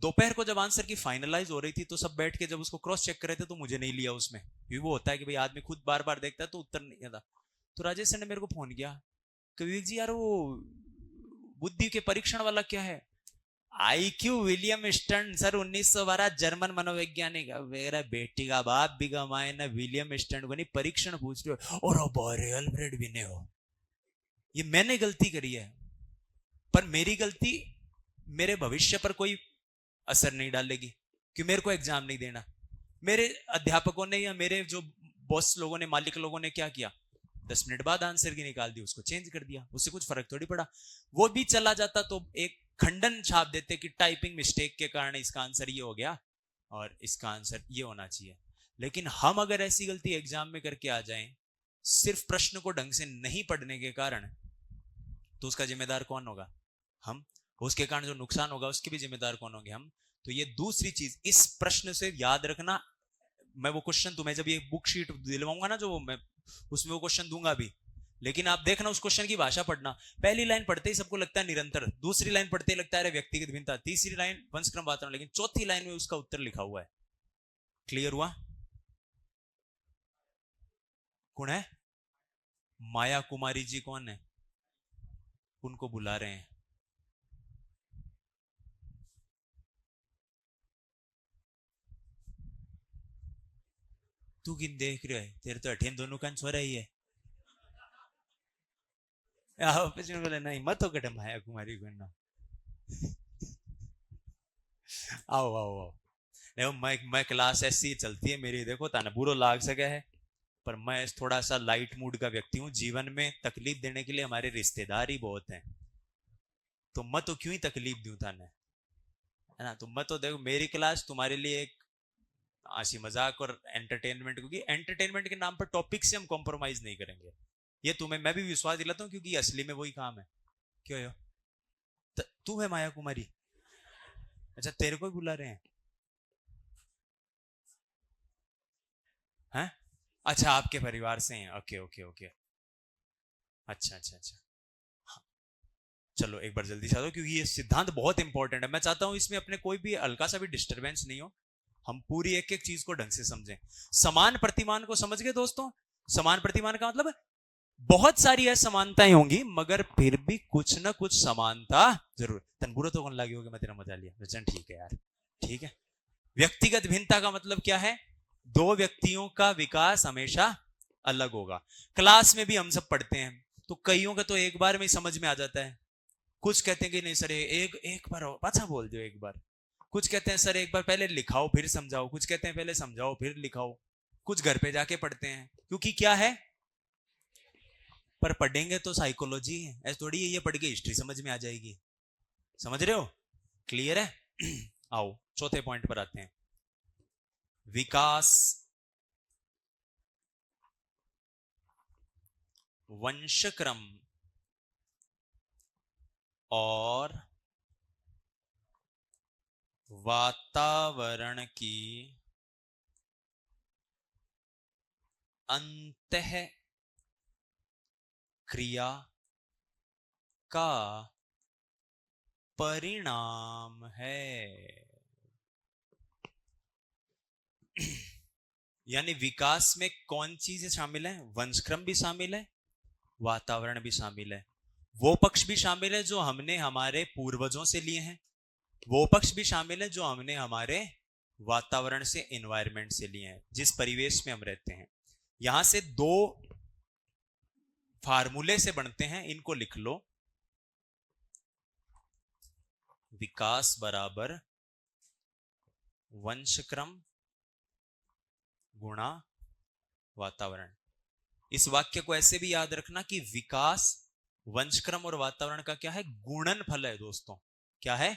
दोपहर को जब आंसर की फाइनलाइज हो रही थी तो सब बैठ के जब उसको क्रॉस चेक कर रहे थे तो मुझे नहीं लिया उसमें, क्योंकि वो होता है कि भाई आदमी खुद बार बार देखता है तो उत्तर नहीं आता। तो राजेश सर ने मेरे को फोन किया कि विवेक जी यार वो बुद्धि के परीक्षण वाला क्या है। IQ William stern sir 1912 German मनोवैज्ञानिक। मेरा बेटी का बाप भी कमाए ना, विलियम स्टर्न को नहीं परीक्षण पूछ रहे हो, और बारे अल्फ्रेड बिने हो। ये मैंने गलती करी है, पर मेरी गलती मेरे भविष्य पर कोई असर नहीं डालेगी, कि मेरे को एग्जाम नहीं देना। मेरे अध्यापकों ने या मेरे जो बॉस लोगों ने, मालिक लोगों ने क्या किया, 10 मिनट बाद आंसर की निकाल दी, उसको चेंज कर दिया, उससे कुछ फर्क थोड़ी पड़ा। वो भी चला जाता तो एक खंडन छाप देते कि टाइपिंग मिस्टेक के कारण इसका आंसर ये हो गया और इसका आंसर ये होना चाहिए। लेकिन हम अगर ऐसी गलती एग्जाम में करके आ जाएं सिर्फ प्रश्न को ढंग से नहीं पढ़ने के कारण, तो उसका जिम्मेदार कौन होगा, हम। उसके कारण जो नुकसान होगा उसके भी जिम्मेदार कौन होंगे, हम। तो ये दूसरी चीज, इस प्रश्न से याद रखना। मैं वो क्वेश्चन तुम्हें जब ये बुक शीट दिलवाऊंगा ना, जो मैं उसमें वो क्वेश्चन दूंगा भी, लेकिन आप देखना उस क्वेश्चन की भाषा पढ़ना। पहली लाइन पढ़ते ही सबको लगता है निरंतर, दूसरी लाइन पढ़ते ही लगता है व्यक्तिगत भिन्नता, तीसरी लाइन वंशक्रम वातावरण, लेकिन चौथी लाइन में उसका उत्तर लिखा हुआ है। क्लियर हुआ। कौन है, माया कुमारी जी कौन है, उनको बुला रहे हैं। तू किन देख रहे है, तेरे तो अठेन दोनों कान छोरा ही है। बोले नहीं मत हो कटे माया कुमारी को ना। आओ आओ आओ। देखो मैं क्लास ऐसी चलती है मेरी, देखो ताना बुरो लाग सके है, पर मैं थोड़ा सा लाइट मूड का व्यक्ति हूँ। जीवन में तकलीफ देने के लिए हमारे रिश्तेदार ही बहुत हैं, तो मैं तो क्यों ही तकलीफ दूं थाने, है ना। तो मैं तो देखो मेरी क्लास तुम्हारे लिए एक हंसी मजाक और एंटरटेनमेंट, क्योंकि एंटरटेनमेंट के नाम पर टॉपिक से हम कॉम्प्रोमाइज नहीं करेंगे। ये तुम्हें मैं भी विश्वास दिलाता हूँ, क्योंकि असली में वही काम है। क्यों हो, तू है माया कुमारी, अच्छा तेरे को भी बुला रहे हैं, हैं? अच्छा आपके परिवार से हैं, ओके ओके ओके। अच्छा अच्छा अच्छा। हाँ, चलो एक बार जल्दी से आ दो, क्योंकि ये सिद्धांत बहुत इंपॉर्टेंट है। मैं चाहता हूं इसमें अपने कोई भी हल्का सा भी डिस्टरबेंस नहीं हो, हम पूरी एक एक चीज को ढंग से समझें। समान प्रतिमान को समझ गए दोस्तों। समान प्रतिमान का मतलब बहुत सारी असमानताएं होंगी मगर फिर भी कुछ ना कुछ समानता जरूर। तनबुरा तो कौन लगी होगी, मैं तेरा मजा लिया, चल ठीक है यार, ठीक है। व्यक्तिगत भिन्नता का मतलब क्या है, दो व्यक्तियों का विकास हमेशा अलग होगा। क्लास में भी हम सब पढ़ते हैं, तो कईयों का तो एक बार में समझ में आ जाता है। कुछ कहते हैं कि नहीं सर एक एक बार अच्छा बोल दो एक बार। कुछ कहते हैं सर एक बार पहले लिखाओ फिर समझाओ, कुछ कहते हैं पहले समझाओ फिर लिखाओ। कुछ घर पे जाके पढ़ते हैं, क्योंकि क्या है, पर पढ़ेंगे तो साइकोलॉजी है, ऐसे थोड़ी है ये पढ़ के हिस्ट्री समझ में आ जाएगी। समझ रहे हो, क्लियर है। आओ चौथे पॉइंट पर आते हैं। विकास वंशक्रम और वातावरण की अंतः क्रिया का परिणाम है। यानी विकास में कौन चीजें शामिल है? वंशक्रम भी शामिल है, वातावरण भी शामिल है, वो पक्ष भी शामिल है जो हमने हमारे पूर्वजों से लिए हैं, वो पक्ष भी शामिल है जो हमने हमारे वातावरण से, एनवायरनमेंट से लिए हैं, जिस परिवेश में हम रहते हैं। यहां से दो फार्मूले से बनते हैं, इनको लिख लो। विकास बराबर वंशक्रम गुणा वातावरण। इस वाक्य को ऐसे भी याद रखना कि विकास वंशक्रम और वातावरण का क्या है? गुणनफल है दोस्तों। क्या है?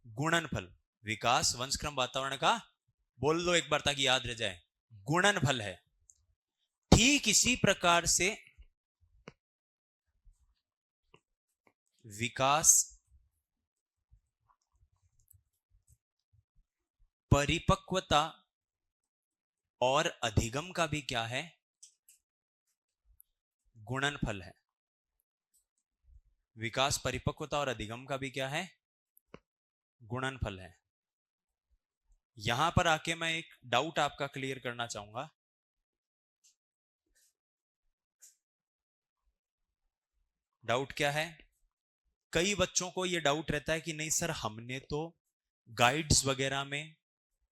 गुणनफल। विकास वंशक्रम वातावरण का, बोल दो एक बार ताकि याद रह जाए, गुणनफल है। ठीक इसी प्रकार से विकास परिपक्वता और अधिगम का भी क्या है? गुणनफल है। विकास परिपक्वता और अधिगम का भी क्या है? गुणनफल है। यहां पर आके मैं एक डाउट आपका क्लियर करना चाहूंगा। डाउट क्या है? कई बच्चों को यह डाउट रहता है कि नहीं सर, हमने तो गाइड्स वगैरह में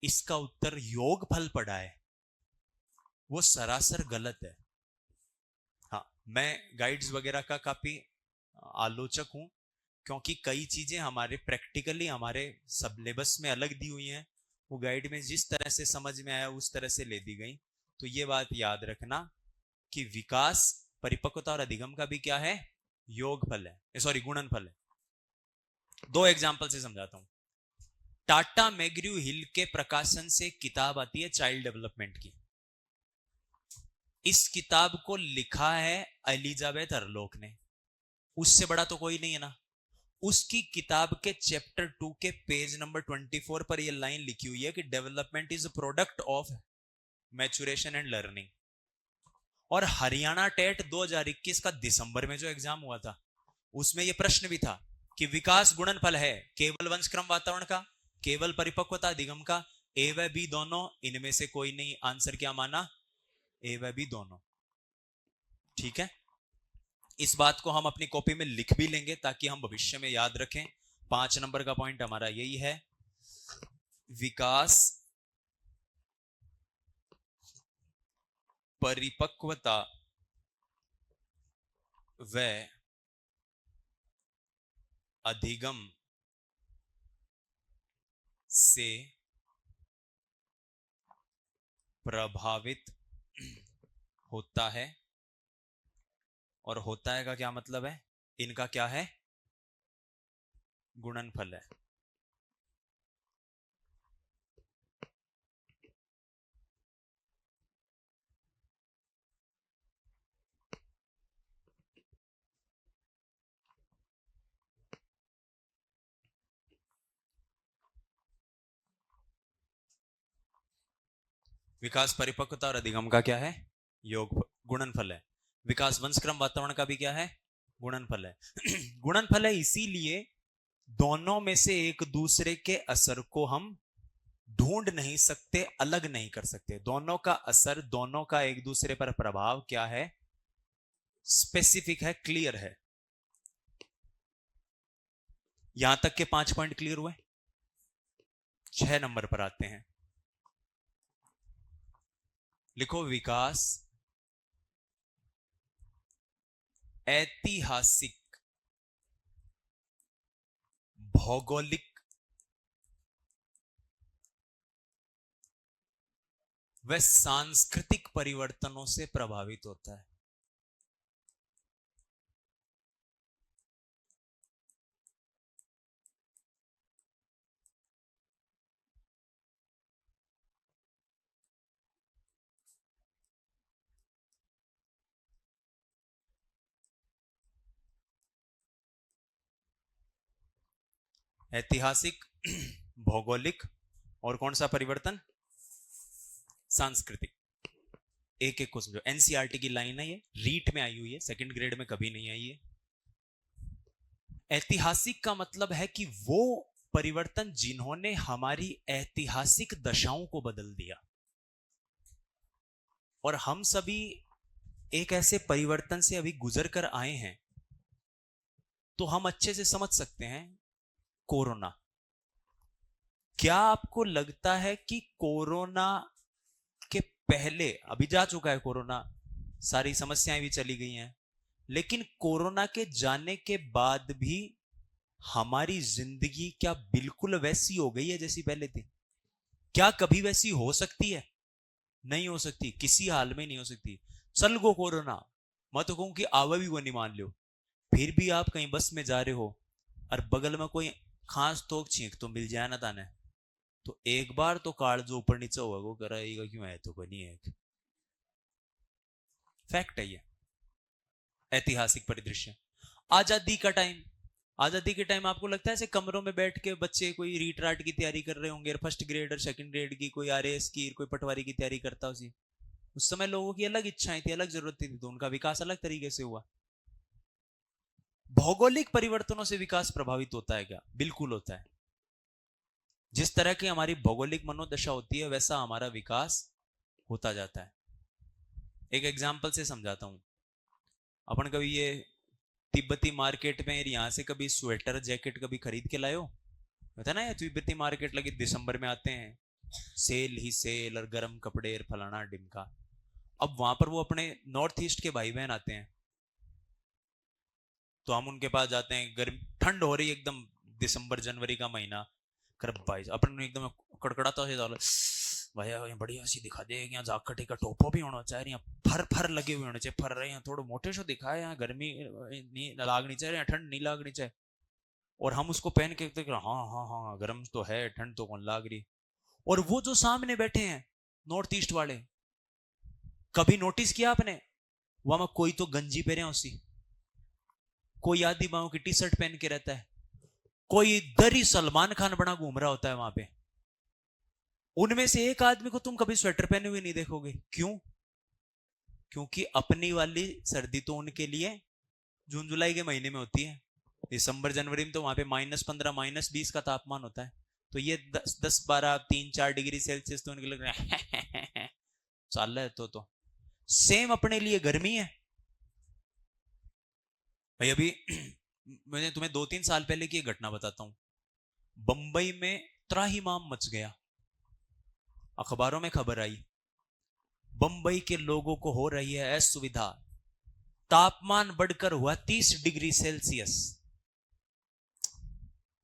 इसका उत्तर योगफल पढ़ा है। वो सरासर गलत है। हाँ, मैं गाइड्स वगैरह का काफी आलोचक हूं, क्योंकि कई चीजें हमारे प्रैक्टिकली हमारे सिलेबस में अलग दी हुई हैं। वो गाइड में जिस तरह से समझ में आया उस तरह से ले दी गई। तो ये बात याद रखना कि विकास परिपक्वता और अधिगम का भी क्या है? योगफल है, सॉरी गुणनफल है। दो एग्जांपल से समझाता हूं। टाटा मैग्र्यू हिल के प्रकाशन से किताब आती है चाइल्ड डेवलपमेंट की। इस किताब को लिखा है एलिजाबेथ अरलोक ने, उससे बड़ा तो कोई नहीं है ना। उसकी किताब के चैप्टर 2 के पेज नंबर 24 पर यह लाइन लिखी हुई है कि development is a product of maturation and learning. और हरियाणा टेट 2021 का दिसंबर में जो एग्जाम हुआ था, उसमें यह प्रश्न भी था कि विकास गुणनफल है केवल वंशक्रम वातावरण का, केवल परिपक्वता अधिगम का, ए व बी दोनों, इनमें से कोई नहीं। आंसर क्या माना? ए व बी दोनों। ठीक है, इस बात को हम अपनी कॉपी में लिख भी लेंगे ताकि हम भविष्य में याद रखें। 5 नंबर का पॉइंट हमारा यही है, विकास परिपक्वता व अधिगम से प्रभावित होता है। और होता है का क्या मतलब है? इनका क्या है? गुणनफल है। विकास परिपक्वता और अधिगम का क्या है? योग गुणनफल है। विकास वंशक्रम वातावरण का भी क्या है? गुणनफल है। गुणनफल है इसीलिए दोनों में से एक दूसरे के असर को हम ढूंढ नहीं सकते, अलग नहीं कर सकते। दोनों का असर, दोनों का एक दूसरे पर प्रभाव क्या है? स्पेसिफिक है, क्लियर है। यहां तक के 5 पॉइंट क्लियर हुए। 6 नंबर पर आते हैं। लिखो, विकास ऐतिहासिक, भौगोलिक व सांस्कृतिक परिवर्तनों से प्रभावित होता है। ऐतिहासिक, भौगोलिक और कौन सा परिवर्तन? सांस्कृतिक। एक एक को समझो। एनसीईआरटी की लाइन है, ये रीट में आई हुई है, सेकंड ग्रेड में कभी नहीं आई है। ऐतिहासिक का मतलब है कि वो परिवर्तन जिन्होंने हमारी ऐतिहासिक दशाओं को बदल दिया। और हम सभी एक ऐसे परिवर्तन से अभी गुजर कर आए हैं, तो हम अच्छे से समझ सकते हैं कोरोना। क्या आपको लगता है कि कोरोना के पहले, अभी जा चुका है कोरोना, सारी समस्याएं भी चली गई हैं, लेकिन कोरोना के जाने के बाद भी हमारी जिंदगी क्या बिल्कुल वैसी हो गई है जैसी पहले थी? क्या कभी वैसी हो सकती है? नहीं हो सकती, किसी हाल में नहीं हो सकती। चल गो कोरोना, मैं तो कहूं कि आवा भी वो नहीं मान लो, फिर भी आप कहीं बस में जा रहे हो और बगल में कोई खांस तो छींक तो मिल जाए ना ताने, तो एक बार तो कार्ड जो ऊपर नीचे हुआ वो कराएगा, क्यों है तो बनी है। फैक्ट है ये, ऐतिहासिक परिदृश्य। आजादी का टाइम, आजादी के टाइम आपको लगता है ऐसे कमरों में बैठ के बच्चे कोई रीट राट की तैयारी कर रहे होंगे, फर्स्ट ग्रेड और सेकंड ग्रेड की, कोई आरएएस की, कोई पटवारी की तैयारी करता उसी। उस समय लोगों की अलग इच्छाएं थी, अलग जरूरतें थी, तो उनका विकास अलग तरीके से हुआ। भौगोलिक परिवर्तनों से विकास प्रभावित होता है क्या? बिल्कुल होता है। जिस तरह की हमारी भौगोलिक मनोदशा होती है वैसा हमारा विकास होता जाता है। एक एग्जाम्पल से समझाता हूं। अपन कभी ये तिब्बती मार्केट में यहाँ से कभी स्वेटर जैकेट कभी खरीद के लाए हो? होता ना, ये तिब्बती मार्केट लगी दिसंबर में आते हैं, सेल ही सेल और गर्म कपड़े और फलाना डिमका। अब वहां पर वो अपने नॉर्थ ईस्ट के भाई बहन आते हैं, तो हम उनके पास जाते हैं, गर्म ठंड हो रही है एकदम, दिसंबर जनवरी का महीना, कर भाई अपन एकदम कड़कड़ाता से डालो, भैया बढ़िया सी दिखा दे, यहाँ जाकटी का टोपो भी होना चाहिए, यहाँ फर फर लगे हुए होने चाहिए, फर रहे हैं थोड़े मोटे से दिखाए, यहाँ गर्मी नहीं लागनी चाहिए, यहाँ ठंड नहीं लागनी चाहिए। और हम उसको पहन के हाँ हाँ हाँ गर्म तो है, ठंड तो कौन लाग रही। और वो जो सामने बैठे हैं नॉर्थ ईस्ट वाले, कभी नोटिस किया आपने वहां कोई तो गंजी पहने उसी, कोई आधी बाहों की टी शर्ट पहन के रहता है, कोई दरी सलमान खान बना घूम रहा होता है वहां पे। उनमें से एक आदमी को तुम कभी स्वेटर पहने हुए नहीं देखोगे। क्यों? क्योंकि अपनी वाली सर्दी तो उनके लिए जून जुलाई के महीने में होती है, दिसंबर जनवरी में तो वहां पे -15 -20 का तापमान होता है, तो ये 10 10 12 3 4 डिग्री सेल्सियस तो उनके लिए चाल रहा है। तो सेम अपने लिए गर्मी है भाई। अभी मैंने तुम्हें 2-3 साल पहले की एक घटना बताता हूं। बंबई में त्राहिमाम मच गया, अखबारों में खबर आई, बंबई के लोगों को हो रही है असुविधा, तापमान बढ़कर हुआ 30 डिग्री सेल्सियस।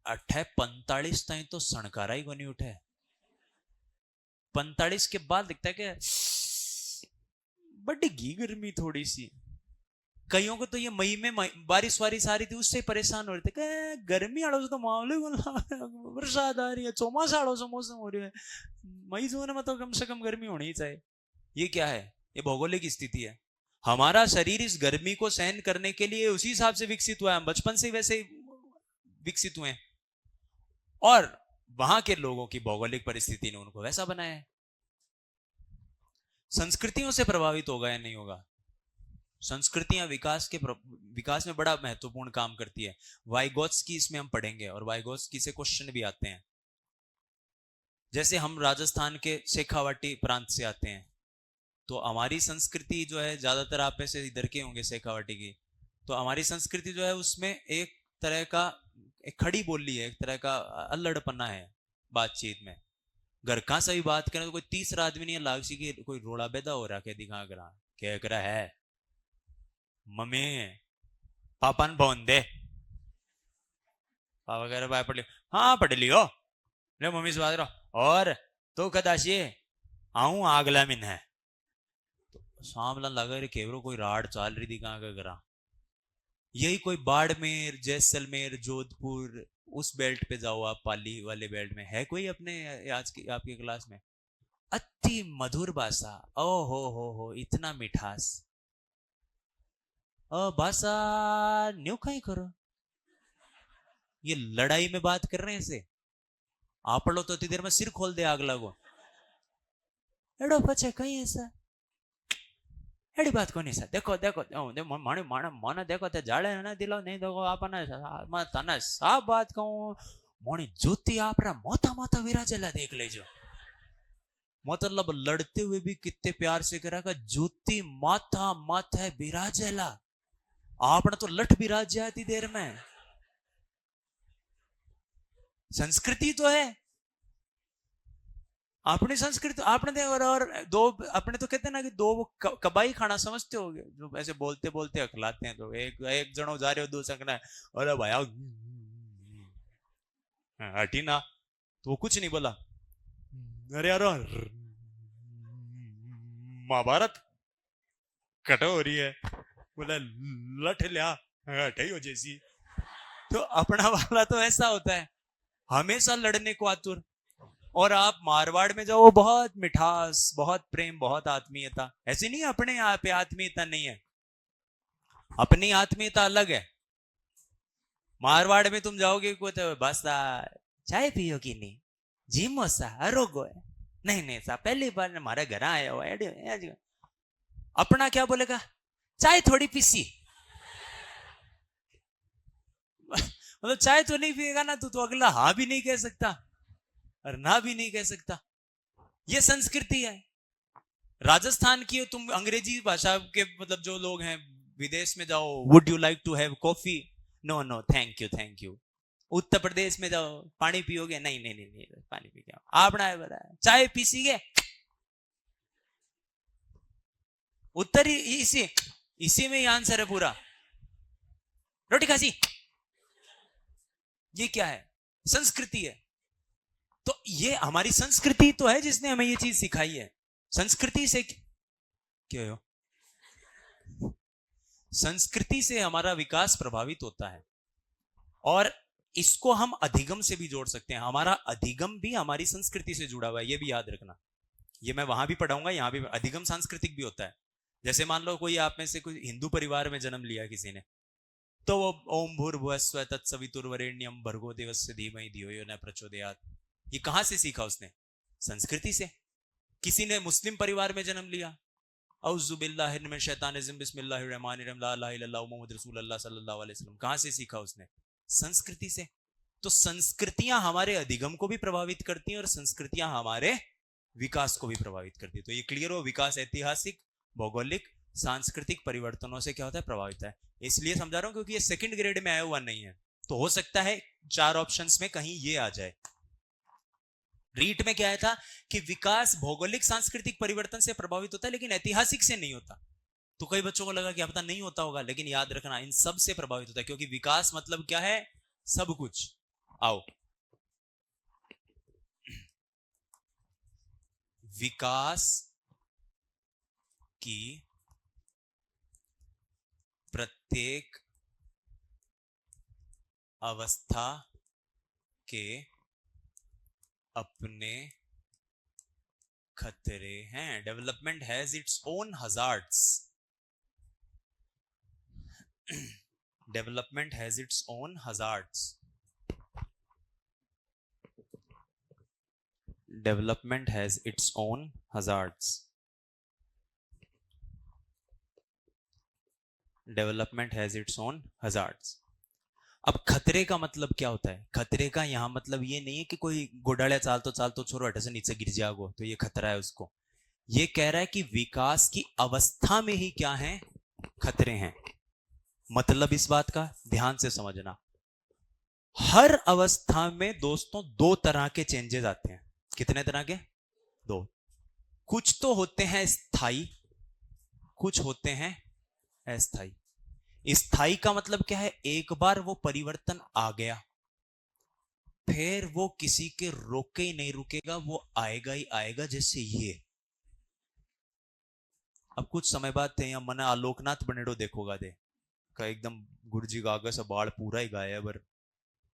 45 तक तो सणकारा ही को नहीं उठे, 45 के बाद दिखता है कि बढ़ेगी गर्मी थोड़ी सी। कईयों को तो ये मई में बारिश वारिश आ रही थी उससे परेशान हो रहे थे, गर्मी आड़ो से तो मामले बरसात आ रही है, चौमासा आड़ो से मौसम हो रही है, मई जून में तो कम से कम गर्मी होनी ही चाहिए। ये क्या है? ये भौगोलिक स्थिति है। हमारा शरीर इस गर्मी को सहन करने के लिए उसी हिसाब से विकसित हुआ है, हम बचपन से वैसे विकसित हुए हैं, और वहां के लोगों की भौगोलिक परिस्थिति ने उनको वैसा बनाया है। संस्कृतियों से प्रभावित होगा या नहीं होगा? संस्कृतियां विकास में बड़ा महत्वपूर्ण काम करती है। वाइगोत्स्की इसमें हम पढ़ेंगे, और वाइगोत्स्की से क्वेश्चन भी आते हैं। जैसे हम राजस्थान के शेखावाटी प्रांत से आते हैं, तो हमारी संस्कृति जो है, ज्यादातर आप में से इधर के होंगे शेखावाटी की, तो हमारी संस्कृति जो है उसमें एक तरह का एक खड़ी बोली है, एक तरह का अल्लड़पना है बातचीत में। घर का सही बात करें तो कोई तीसरा आदमी नहीं है लागसी की कोई रोड़ा बेदा हो रहा, क्या दिखा करा क्या करा है, मम्मी पापा ने फोन दे, पापा कह रहे भाई पढ़ लियो, हाँ पढ़ लियो, ले मम्मी से बात करो, और तो कदाशी आऊं आगला मिन है, तो सामला लगा रे केवरो कोई राड चाल रही थी कहाँ का करा। यही कोई बाड़मेर जैसलमेर जोधपुर उस बेल्ट पे जाओ आप, पाली वाले बेल्ट में है कोई अपने आज की आपकी क्लास में? अति मधुर भाषा, ओ हो इतना मिठास, भाषा न्यू कहीं करो, ये लड़ाई में बात कर रहे हैं से आप लो तो इतनी देर में सिर खोल दे अगला को, एडो पचे कहीं ऐसा एडी बात को नहीं सा, देखो देखो माने माने माने देखो ते जाड़े ने दिलो नहीं देखो आपने मैं तने सा बात कहूं, मोनी जूती आपरा मोता मोता विराजेला देख लेजो, मतलब लड़ते हुए भी कितने प्यार से करा का ज्योति माथा माथे बिराजेला आपने तो लठ बिराज जाती देर में। संस्कृति तो है अपनी संस्कृति आपने और दो अपने तो कहते हैं ना कि दो कबाई खाना समझते होगे जो ऐसे बोलते बोलते अखलाते हैं। तो एक जनो जा रहे हो दूसरा कहना अरे भाया हटी ना तो वो कुछ नहीं बोला। अरे यार महाभारत कटो हो रही है बोला लठ लिया हटाई हो जैसी। तो अपना वाला तो ऐसा होता है हमेशा लड़ने को आतुर। और आप मारवाड़ में जाओ बहुत मिठास बहुत प्रेम बहुत आत्मीयता। ऐसी नहीं अपने यहाँ पे आत्मीयता नहीं है अपनी आत्मीयता अलग है। मारवाड़ में तुम जाओगे को तो बस चाय पियो की नहीं जीमो सा आरोगो है नहीं नहीं सा पहली बार हमारे घर आया हुआ है। अपना क्या बोलेगा चाय थोड़ी पीसी मतलब चाय तो नहीं पिएगा ना तो अगला हाँ भी नहीं कह सकता और ना भी नहीं कह सकता। ये संस्कृति है राजस्थान की। तुम अंग्रेजी भाषा के मतलब जो लोग हैं विदेश में जाओ would you like to have coffee no no thank you thank you. Uttar Pradesh में जाओ पानी पियोगे नहीं नहीं नहीं, नहीं पानी पी के आपना है बताया चाय पीसीगे उत्तर इसी में ही आंसर है पूरा रोटी खासी। ये क्या है संस्कृति है। तो ये हमारी संस्कृति तो है जिसने हमें ये चीज सिखाई है। संस्कृति से क्या हो संस्कृति से हमारा विकास प्रभावित होता है और इसको हम अधिगम से भी जोड़ सकते हैं। हमारा अधिगम भी हमारी संस्कृति से जुड़ा हुआ है ये भी याद रखना। ये मैं वहां भी पढ़ाऊंगा यहाँ भी अधिगम सांस्कृतिक भी होता है। जैसे मान लो कोई आप में से कोई हिंदू परिवार में जन्म लिया किसी ने तो वो ओम भूर्भुवस्सुः तत्सवितुर्वरेण्यं भर्गो देवस्य धीमहि धियो यो न प्रचोदयात् ये कहां से सीखा उसने संस्कृति से। किसी ने मुस्लिम परिवार में जन्म लिया औज़ु बिल्लाहि मिनश शैतानिर बिस्मिल्लाहिर रहमानिर रहीम ला इलाहा इल्लल्लाह मुहम्मद रसूलुल्लाह सल्लल्लाहु अलैहि वसल्लम कहां से सीखा उसने संस्कृति से। तो संस्कृतियां हमारे अधिगम को भी प्रभावित करती हैं और संस्कृतियां हमारे विकास को भी प्रभावित करती है। तो ये क्लियर हो विकास ऐतिहासिक भौगोलिक सांस्कृतिक परिवर्तनों से क्या होता है प्रभावित है। इसलिए समझा रहा हूं क्योंकि ये सेकंड ग्रेड में आया हुआ नहीं है तो हो सकता है 4 ऑप्शंस में कहीं ये आ जाए। रीट में क्या आया था कि विकास भौगोलिक सांस्कृतिक परिवर्तन से प्रभावित होता है लेकिन ऐतिहासिक से नहीं होता। तो कई बच्चों को लगा कि अब पता नहीं होता होगा लेकिन याद रखना इन सब से प्रभावित होता है क्योंकि विकास मतलब क्या है सब कुछ। आओ विकास की प्रत्येक अवस्था के अपने खतरे हैं। Development has its own hazards development has its own hazards development has its own hazards development has its own hazards. अब खतरे का मतलब क्या होता है खतरे का यहां मतलब ये नहीं है कि कोई गोडालिया चाल तो छोरो हटे से नीचे गिर जाओगे तो ये खतरा है उसको। ये कह रहा है कि विकास की अवस्था में ही क्या है खतरे हैं। मतलब इस बात का ध्यान से समझना हर अवस्था में दोस्तों 2 तरह के चेंजेस आते हैं। कितने तरह के 2। कुछ तो होते हैं स्थायी कुछ होते हैं अस्थायी। स्थायी का मतलब क्या है एक बार वो परिवर्तन आ गया फिर वो किसी के रोके ही नहीं रुकेगा वो आएगा ही आएगा। जैसे ये अब कुछ समय बाद थे या मन आलोकनाथ बनेडो देखोगा दे का एकदम गुरुजी का आगे से बाल पूरा ही गायब।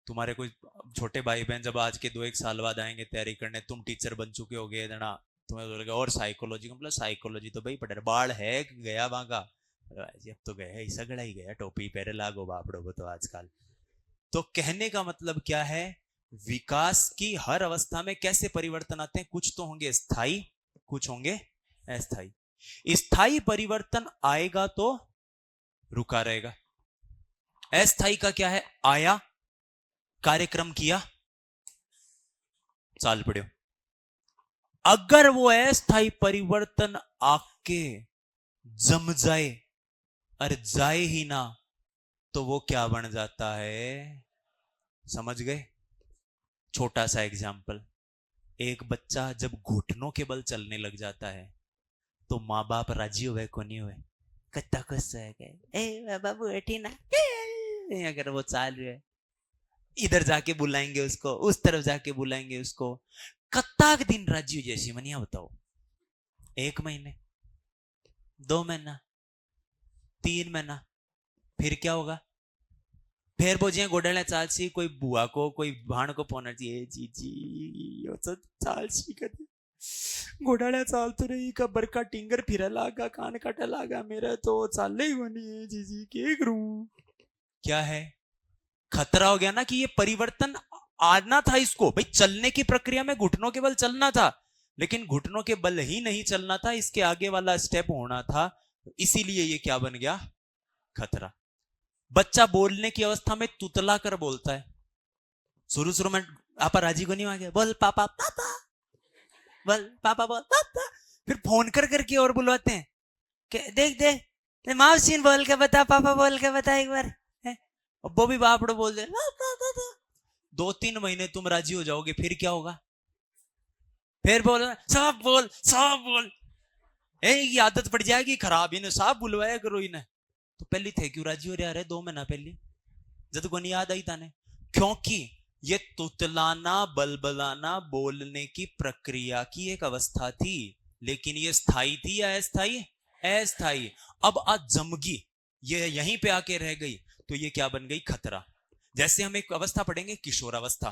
तुम्हारे कोई छोटे भाई बहन जब आज के 2-1 साल बाद आएंगे तैयारी करने तुम टीचर बन चुके होगे जना तुम्हें बोलेगा और साइकोलॉजी मतलब साइकोलॉजी तो भाई पढ़े बाल है गया वहां का अब तो गया सगड़ा ही गया टोपी पहरे लागो बापड़ो को तो आजकल। तो कहने का मतलब क्या है विकास की हर अवस्था में कैसे परिवर्तन आते हैं कुछ तो होंगे स्थायी कुछ होंगे अस्थायी। स्थायी परिवर्तन आएगा तो रुका रहेगा। अस्थायी का क्या है आया कार्यक्रम किया चाल पड़ो। अगर वो अस्थाई परिवर्तन आके जम जाए और जाए ही ना, तो वो क्या बन जाता है? समझ गए? छोटा सा एग्जाम्पल, एक बच्चा जब घुटनों के बल चलने लग जाता है तो माँ बाप राजी हुए को नहीं हुए? कत्ता खुश है ए बाबू बैठी ना, अगर वो चाल रहे, इधर जाके बुलाएंगे उसको, उस तरफ जाके बुलाएंगे उसको, कत्ता दिन राजी हो जैसी मनिया बताओ? 1 महीने, 2 महीना, 3 महीना, फिर क्या होगा? फिर बोझिए गोडल्या चालसी, कोई बुआ को कोई भाण को फोन चाहिए, जीजी चालसी कधी घोडाळ्या चालतो रे का बरका टिंगर फिरा लागा, कान काटा लागा, मेरा तो चाले ही नहीं है जीजी, क्या करूं? क्या है? खतरा हो गया ना कि ये परिवर्तन आना था इसको, भाई चलने की प्रक्रिया में घुटनों के बल चलना था, लेकिन घुटनों के बल ही नहीं चलना था, इसके आगे वाला स्टेप होना था, इसीलिए ये क्या बन गया? खतरा। बच्चा बोलने की अवस्था में तुतला कर बोलता है, शुरू में आप राजी को नहीं आ गया, बोल पापा पापा, बोल पापा, बोल पापा, फिर फोन कर करके और बुलवाते हैं कि देख दे मावसीन बोल के बता, पापा बोल के बता एक बार, वो भी बापड़ो बोल दे, 2-3 महीने तुम राजी हो जाओगे, फिर क्या होगा? फिर बोल सब बोल सब बोल, ये आदत पड़ जाएगी खराब, इन्हें सब बुलवाया करो इन्हें। तो पहली थे क्यों राजी हो रहे 2 महीना पहले, जब को नहीं याद आई ताने? क्योंकि ये तुतलाना बलबलाना बोलने की प्रक्रिया की एक अवस्था थी, लेकिन ये स्थायी थी या अस्थायी? अस्थायी। अब आज जमगी, ये यहीं पे आके रह गई, तो ये क्या बन गई? खतरा। जैसे हम एक अवस्था पढ़ेंगे, किशोरावस्था।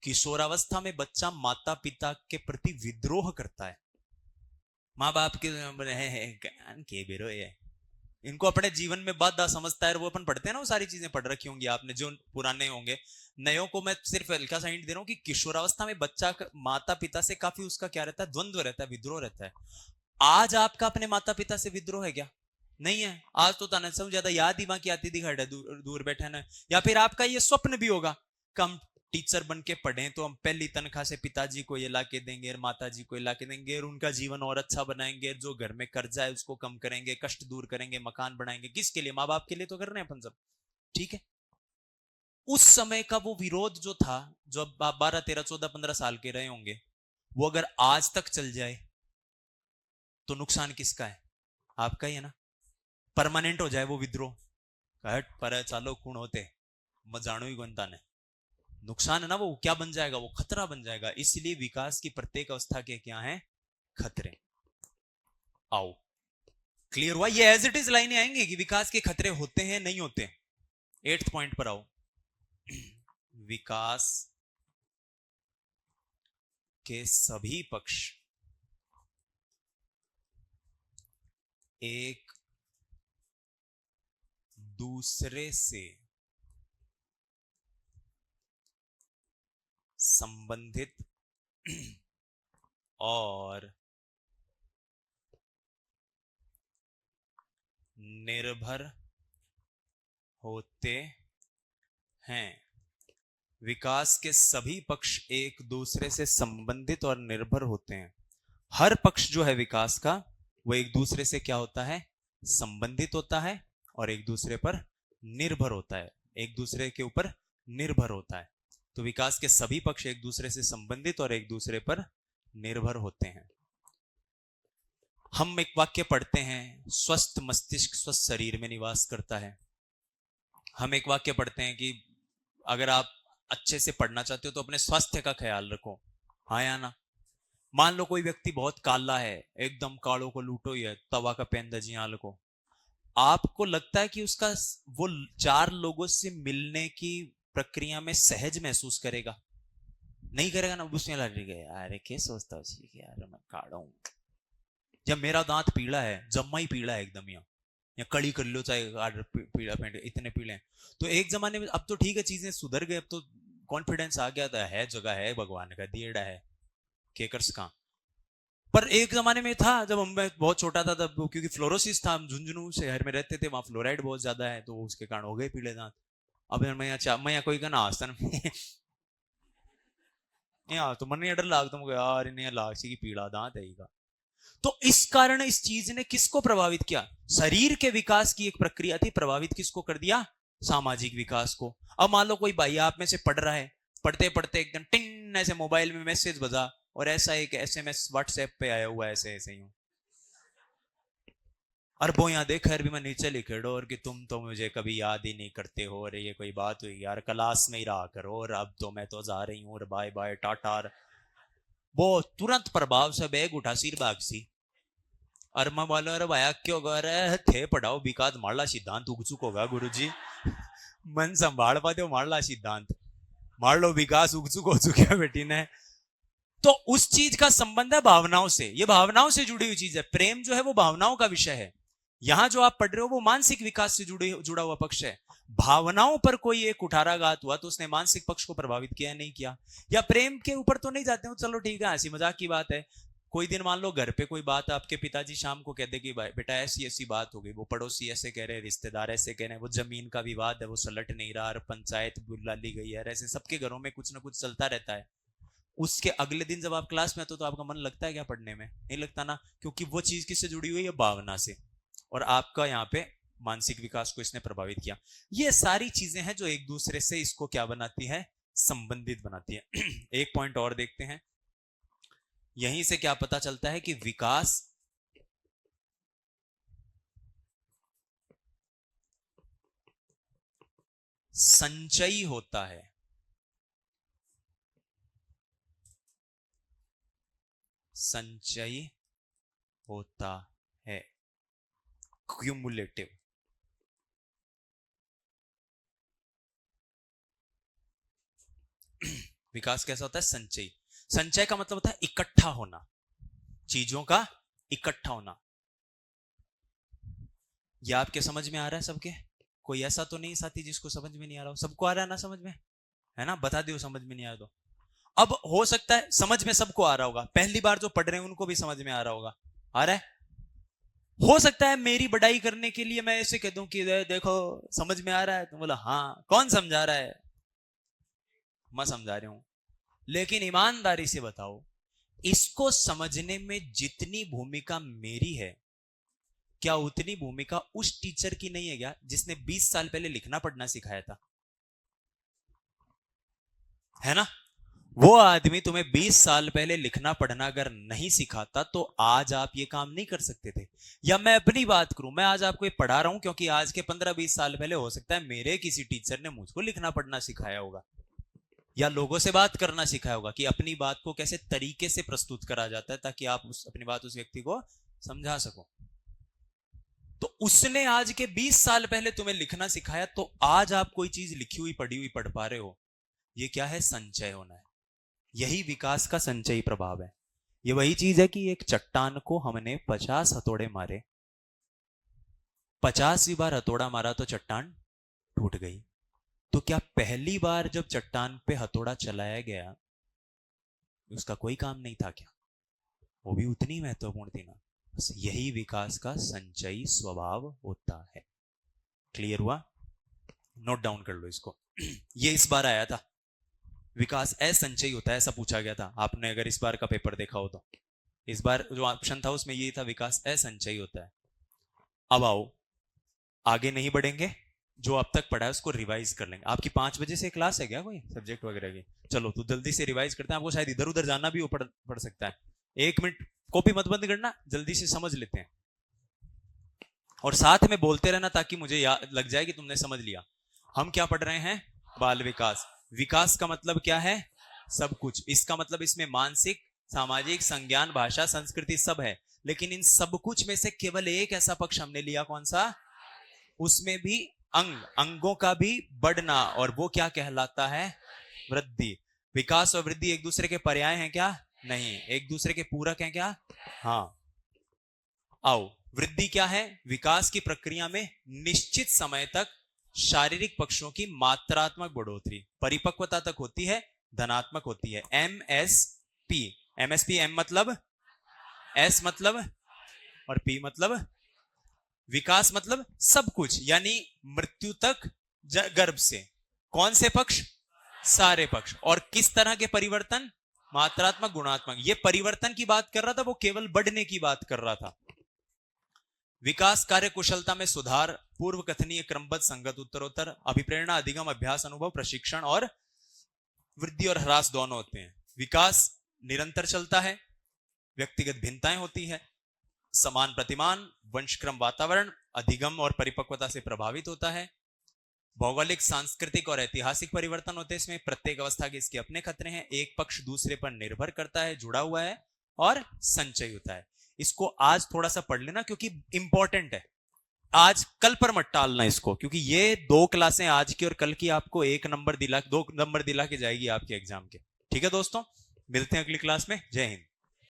किशोरावस्था में बच्चा माता पिता के प्रति विद्रोह करता है, माँ बाप के बिरोह है, इनको अपने जीवन में बाधा समझता है, और वो अपन पढ़ते हैं ना, वो सारी चीजें पढ़ रखी होंगी आपने, जो पुराने होंगे। नयों को मैं सिर्फ हल्का सा हिंट दे रहा हूं कि किशोरावस्था में बच्चा माता पिता से काफी उसका क्या रहता है? द्वंद्व रहता है, विद्रोह रहता है। आज आपका अपने माता पिता से विद्रोह है क्या? नहीं है। आज तो ताना सब ज्यादा याद ही वहां की आती दिखा, दूर बैठे ना, या फिर आपका ये स्वप्न भी होगा, कम टीचर बन के पढ़े तो हम पहली तनख्वाह से पिताजी को ये ला के देंगे, माताजी को ये ला के देंगे, और उनका जीवन और अच्छा बनाएंगे, जो घर में कर्जा है उसको कम करेंगे, कष्ट दूर करेंगे, मकान बनाएंगे। किसके लिए? माँ बाप के लिए तो कर रहे हैं अपन सब, ठीक है। उस समय का वो विरोध जो था, जो आप 12, 13, 14, 15 साल के रहे होंगे, वो अगर आज तक चल जाए तो नुकसान किसका है? आपका ही है ना। परमानेंट हो जाए वो विद्रोह, हट पर चालो कौन होते मैं जानू ही गणता ने, नुकसान है ना, वो क्या बन जाएगा? वो खतरा बन जाएगा। इसलिए विकास की प्रत्येक अवस्था के क्या है? खतरे। आओ, क्लियर हुआ? ये एज इट इज लाइनें आएंगी कि विकास के खतरे होते हैं नहीं होते। 8th पॉइंट पर आओ। विकास के सभी पक्ष एक दूसरे से संबंधित और निर्भर होते हैं। विकास के सभी पक्ष एक दूसरे से संबंधित और निर्भर होते हैं। हर पक्ष जो है विकास का, वो एक दूसरे से क्या होता है? संबंधित होता है और एक दूसरे पर निर्भर होता है, एक दूसरे के ऊपर निर्भर होता है। तो विकास के सभी पक्ष एक दूसरे से संबंधित और एक दूसरे पर निर्भर होते हैं। हम एक वाक्य पढ़ते हैं, स्वस्थ मस्तिष्क स्वस्थ शरीर में निवास करता है। हम एक वाक्य पढ़ते हैं कि अगर आप अच्छे से पढ़ना चाहते हो तो अपने स्वास्थ्य का ख्याल रखो, हाँ या ना? मान लो कोई व्यक्ति बहुत काला है, एकदम कालों को लूटो ही है, तवा का पेन दजी आल को, आपको लगता है कि उसका वो 4 लोगों से मिलने की प्रक्रिया में सहज महसूस करेगा? नहीं करेगा ना। उसने लगेगा यार क्या सोचता है यार मैं काड़ा हूं, जब मेरा दांत पीला है, जम्मा ही पीला है एकदम, या कड़ी कर लो चाहे पीला पेंट, इतने पीले हैं। तो एक जमाने में, अब तो ठीक है चीजें सुधर गई, अब तो कॉन्फिडेंस आ गया था, है जगह है भगवान का दिएड़ा है केकर्स का। पर एक जमाने में था, जब मैं बहुत छोटा था तब, क्योंकि फ्लोरोसिस था, हम झुंझुनू शहर में रहते थे, वहां फ्लोराइड बहुत ज्यादा है, तो उसके कारण हो गए पीले दांत। अब मैं यहाँ कोई का ना आसन यहाँ तो मन नहीं डर लाग तुमको यार, इन्हें लाग सी की पीड़ा दांत है। तो इस कारण इस चीज ने किसको प्रभावित किया? शरीर के विकास की एक प्रक्रिया थी, प्रभावित किसको कर दिया? सामाजिक विकास को। अब मान लो कोई भाई आप में से पढ़ रहा है, पढ़ते पढ़ते एकदम टिन ऐसे मोबाइल में मैसेज बजा और ऐसा एक एसएमएस व्हाट्सएप पे आया हुआ ऐसे ऐसे ही, और वो यहाँ देख खैर भी मैं नीचे लिखे डो और कि तुम तो मुझे कभी याद ही नहीं करते हो, और ये कोई बात हुई यार, क्लास में ही रहा करो, और अब तो मैं तो जा रही हूँ, और बाय बाय टाटा। वो तुरंत प्रभाव से बैग उठा सिर बाग सी, और मैं बोलो अरे भाया क्यों कर रहे थे पढ़ाओ विकास मारला सिद्धांत उग चुकोगा गुरुजी। मन संभाल पाते हो, मारला सिद्धांत मार लो, विकास उग चुक हो चुके बेटी ने। तो उस चीज का संबंध है भावनाओं से, ये भावनाओं से जुड़ी हुई चीज है। प्रेम जो है वो भावनाओं का विषय है। यहां जो आप पढ़ रहे हो वो मानसिक विकास से जुड़ा हुआ पक्ष है। भावनाओं पर कोई एक कुठाराघात हुआ तो उसने मानसिक पक्ष को प्रभावित किया नहीं किया। या प्रेम के ऊपर तो नहीं जाते हो, चलो ठीक है हंसी मजाक की बात है। कोई दिन मान लो घर पे कोई बात, आपके पिताजी शाम को कहते कि भाई बेटा ऐसी ऐसी बात हो गई, वो पड़ोसी ऐसे कह रहे, रिश्तेदार ऐसे कह रहे हैं, वो जमीन का विवाद है वो सलट नहीं रहा, और पंचायत बुला ली गई है, ऐसे सबके घरों में कुछ ना कुछ चलता रहता है। उसके अगले दिन जब आप क्लास में आते हो तो आपका मन लगता है क्या पढ़ने में? नहीं लगता ना, क्योंकि वो चीज किससे जुड़ी हुई है? भावना से। और आपका यहाँ पे मानसिक विकास को इसने प्रभावित किया। ये सारी चीजें हैं जो एक दूसरे से इसको क्या बनाती है? संबंधित बनाती है। एक पॉइंट और देखते हैं, यहीं से क्या पता चलता है कि विकास संचयी होता है। संचयी होता है, क्यूमुलेटिव। विकास कैसा होता है? संचयी। संचय का मतलब होता है इकट्ठा होना, चीजों का इकट्ठा होना। यह आपके समझ में आ रहा है सबके? कोई ऐसा तो नहीं साथी जिसको समझ में नहीं आ रहा हो? सबको आ रहा है ना समझ में? है ना? बता दियो समझ में नहीं आया तो। अब हो सकता है समझ में सबको आ रहा होगा, पहली बार जो पढ़ रहे हैं उनको भी समझ में आ रहा होगा। आ रहा है? हो सकता है मेरी बढ़ाई करने के लिए मैं ऐसे कह दूं कि देखो समझ में आ रहा है, तो बोला हाँ कौन समझा रहा है? मैं समझा रहा हूं। लेकिन ईमानदारी से बताओ, इसको समझने में जितनी भूमिका मेरी है, क्या उतनी भूमिका उस टीचर की नहीं है क्या जिसने 20 साल पहले लिखना पढ़ना सिखाया था? है ना? वो आदमी तुम्हें 20 साल पहले लिखना पढ़ना अगर नहीं सिखाता तो आज आप ये काम नहीं कर सकते थे। या मैं अपनी बात करूं, मैं आज आपको ये पढ़ा रहा हूं क्योंकि आज के 15-20 साल पहले हो सकता है मेरे किसी टीचर ने मुझको लिखना पढ़ना सिखाया होगा, या लोगों से बात करना सिखाया होगा कि अपनी बात को कैसे तरीके से प्रस्तुत करा जाता है ताकि आप अपनी बात उस व्यक्ति को समझा सको। तो उसने आज के 20 साल पहले तुम्हें लिखना सिखाया, तो आज आप कोई चीज लिखी हुई पढ़ी हुई पढ़ पा रहे हो। ये क्या है? संचय होना है। यही विकास का संचयी प्रभाव है। ये वही चीज है कि एक चट्टान को हमने 50 हथौड़े मारे, 50वीं बार हथौड़ा मारा तो चट्टान टूट गई। तो क्या पहली बार जब चट्टान पे हथौड़ा चलाया गया उसका कोई काम नहीं था क्या? वो भी उतनी महत्वपूर्ण थी ना। बस यही विकास का संचयी स्वभाव होता है। क्लियर हुआ? नोट डाउन कर लो इसको। ये इस बार आया था, विकास असंचयी होता है, ऐसा पूछा गया था। आपने अगर इस बार का पेपर देखा हो तो इस बार जो ऑप्शन था उसमें ये था, विकास असंचयी होता है। अब आओ आगे नहीं बढ़ेंगे, जो अब तक पढ़ा है उसको रिवाइज कर लेंगे। आपकी 5 बजे से क्लास है क्या कोई सब्जेक्ट वगैरह की? चलो तो जल्दी से रिवाइज करते हैं। आपको शायद इधर उधर जाना भी पड़ सकता है। 1 मिनट कॉपी मत बंद करना, जल्दी से समझ लेते हैं और साथ में बोलते रहना ताकि मुझे याद लग जाए कि तुमने समझ लिया। हम क्या पढ़ रहे हैं? बाल विकास। विकास का मतलब क्या है? सब कुछ। इसका मतलब इसमें मानसिक, सामाजिक, संज्ञान, भाषा, संस्कृति सब है। लेकिन इन सब कुछ में से केवल एक ऐसा पक्ष हमने लिया, कौन सा? उसमें भी अंगों का भी बढ़ना, और वो क्या कहलाता है? वृद्धि। विकास और वृद्धि एक दूसरे के पर्याय हैं क्या? नहीं, एक दूसरे के पूरक हैं क्या? हाँ। आओ, वृद्धि क्या है? विकास की प्रक्रिया में निश्चित समय तक शारीरिक पक्षों की मात्रात्मक बढ़ोतरी परिपक्वता तक होती है, धनात्मक होती है। MSP। MSP, M मतलब, S मतलब और P मतलब विकास मतलब सब कुछ, यानी मृत्यु तक गर्भ से। कौन से पक्ष? सारे पक्ष। और किस तरह के परिवर्तन? मात्रात्मक गुणात्मक। ये परिवर्तन की बात कर रहा था, वो केवल बढ़ने की बात कर रहा था। विकास कार्य कुशलता में सुधार, पूर्व कथनीय, क्रमबद्ध, संगत, उत्तरोत्तर, अभिप्रेरणा, अधिगम, अभ्यास, अनुभव, प्रशिक्षण और वृद्धि और ह्रास दोनों होते हैं। विकास निरंतर चलता है, व्यक्तिगत भिन्नताएं होती है, समान प्रतिमान, वंशक्रम, वातावरण, अधिगम और परिपक्वता से प्रभावित होता है। भौगोलिक, सांस्कृतिक और ऐतिहासिक परिवर्तन होते हैं इसमें। प्रत्येक अवस्था के इसके अपने खतरे हैं, एक पक्ष दूसरे पर निर्भर करता है, जुड़ा हुआ है और संचय होता है। इसको आज थोड़ा सा पढ़ लेना क्योंकि इंपॉर्टेंट है। आज कल पर मत टालना इसको, क्योंकि ये 2 क्लासें आज की और कल की आपको 2 नंबर दिला के जाएगी आपके एग्जाम के। ठीक है दोस्तों, मिलते हैं अगली क्लास में। जय हिंद।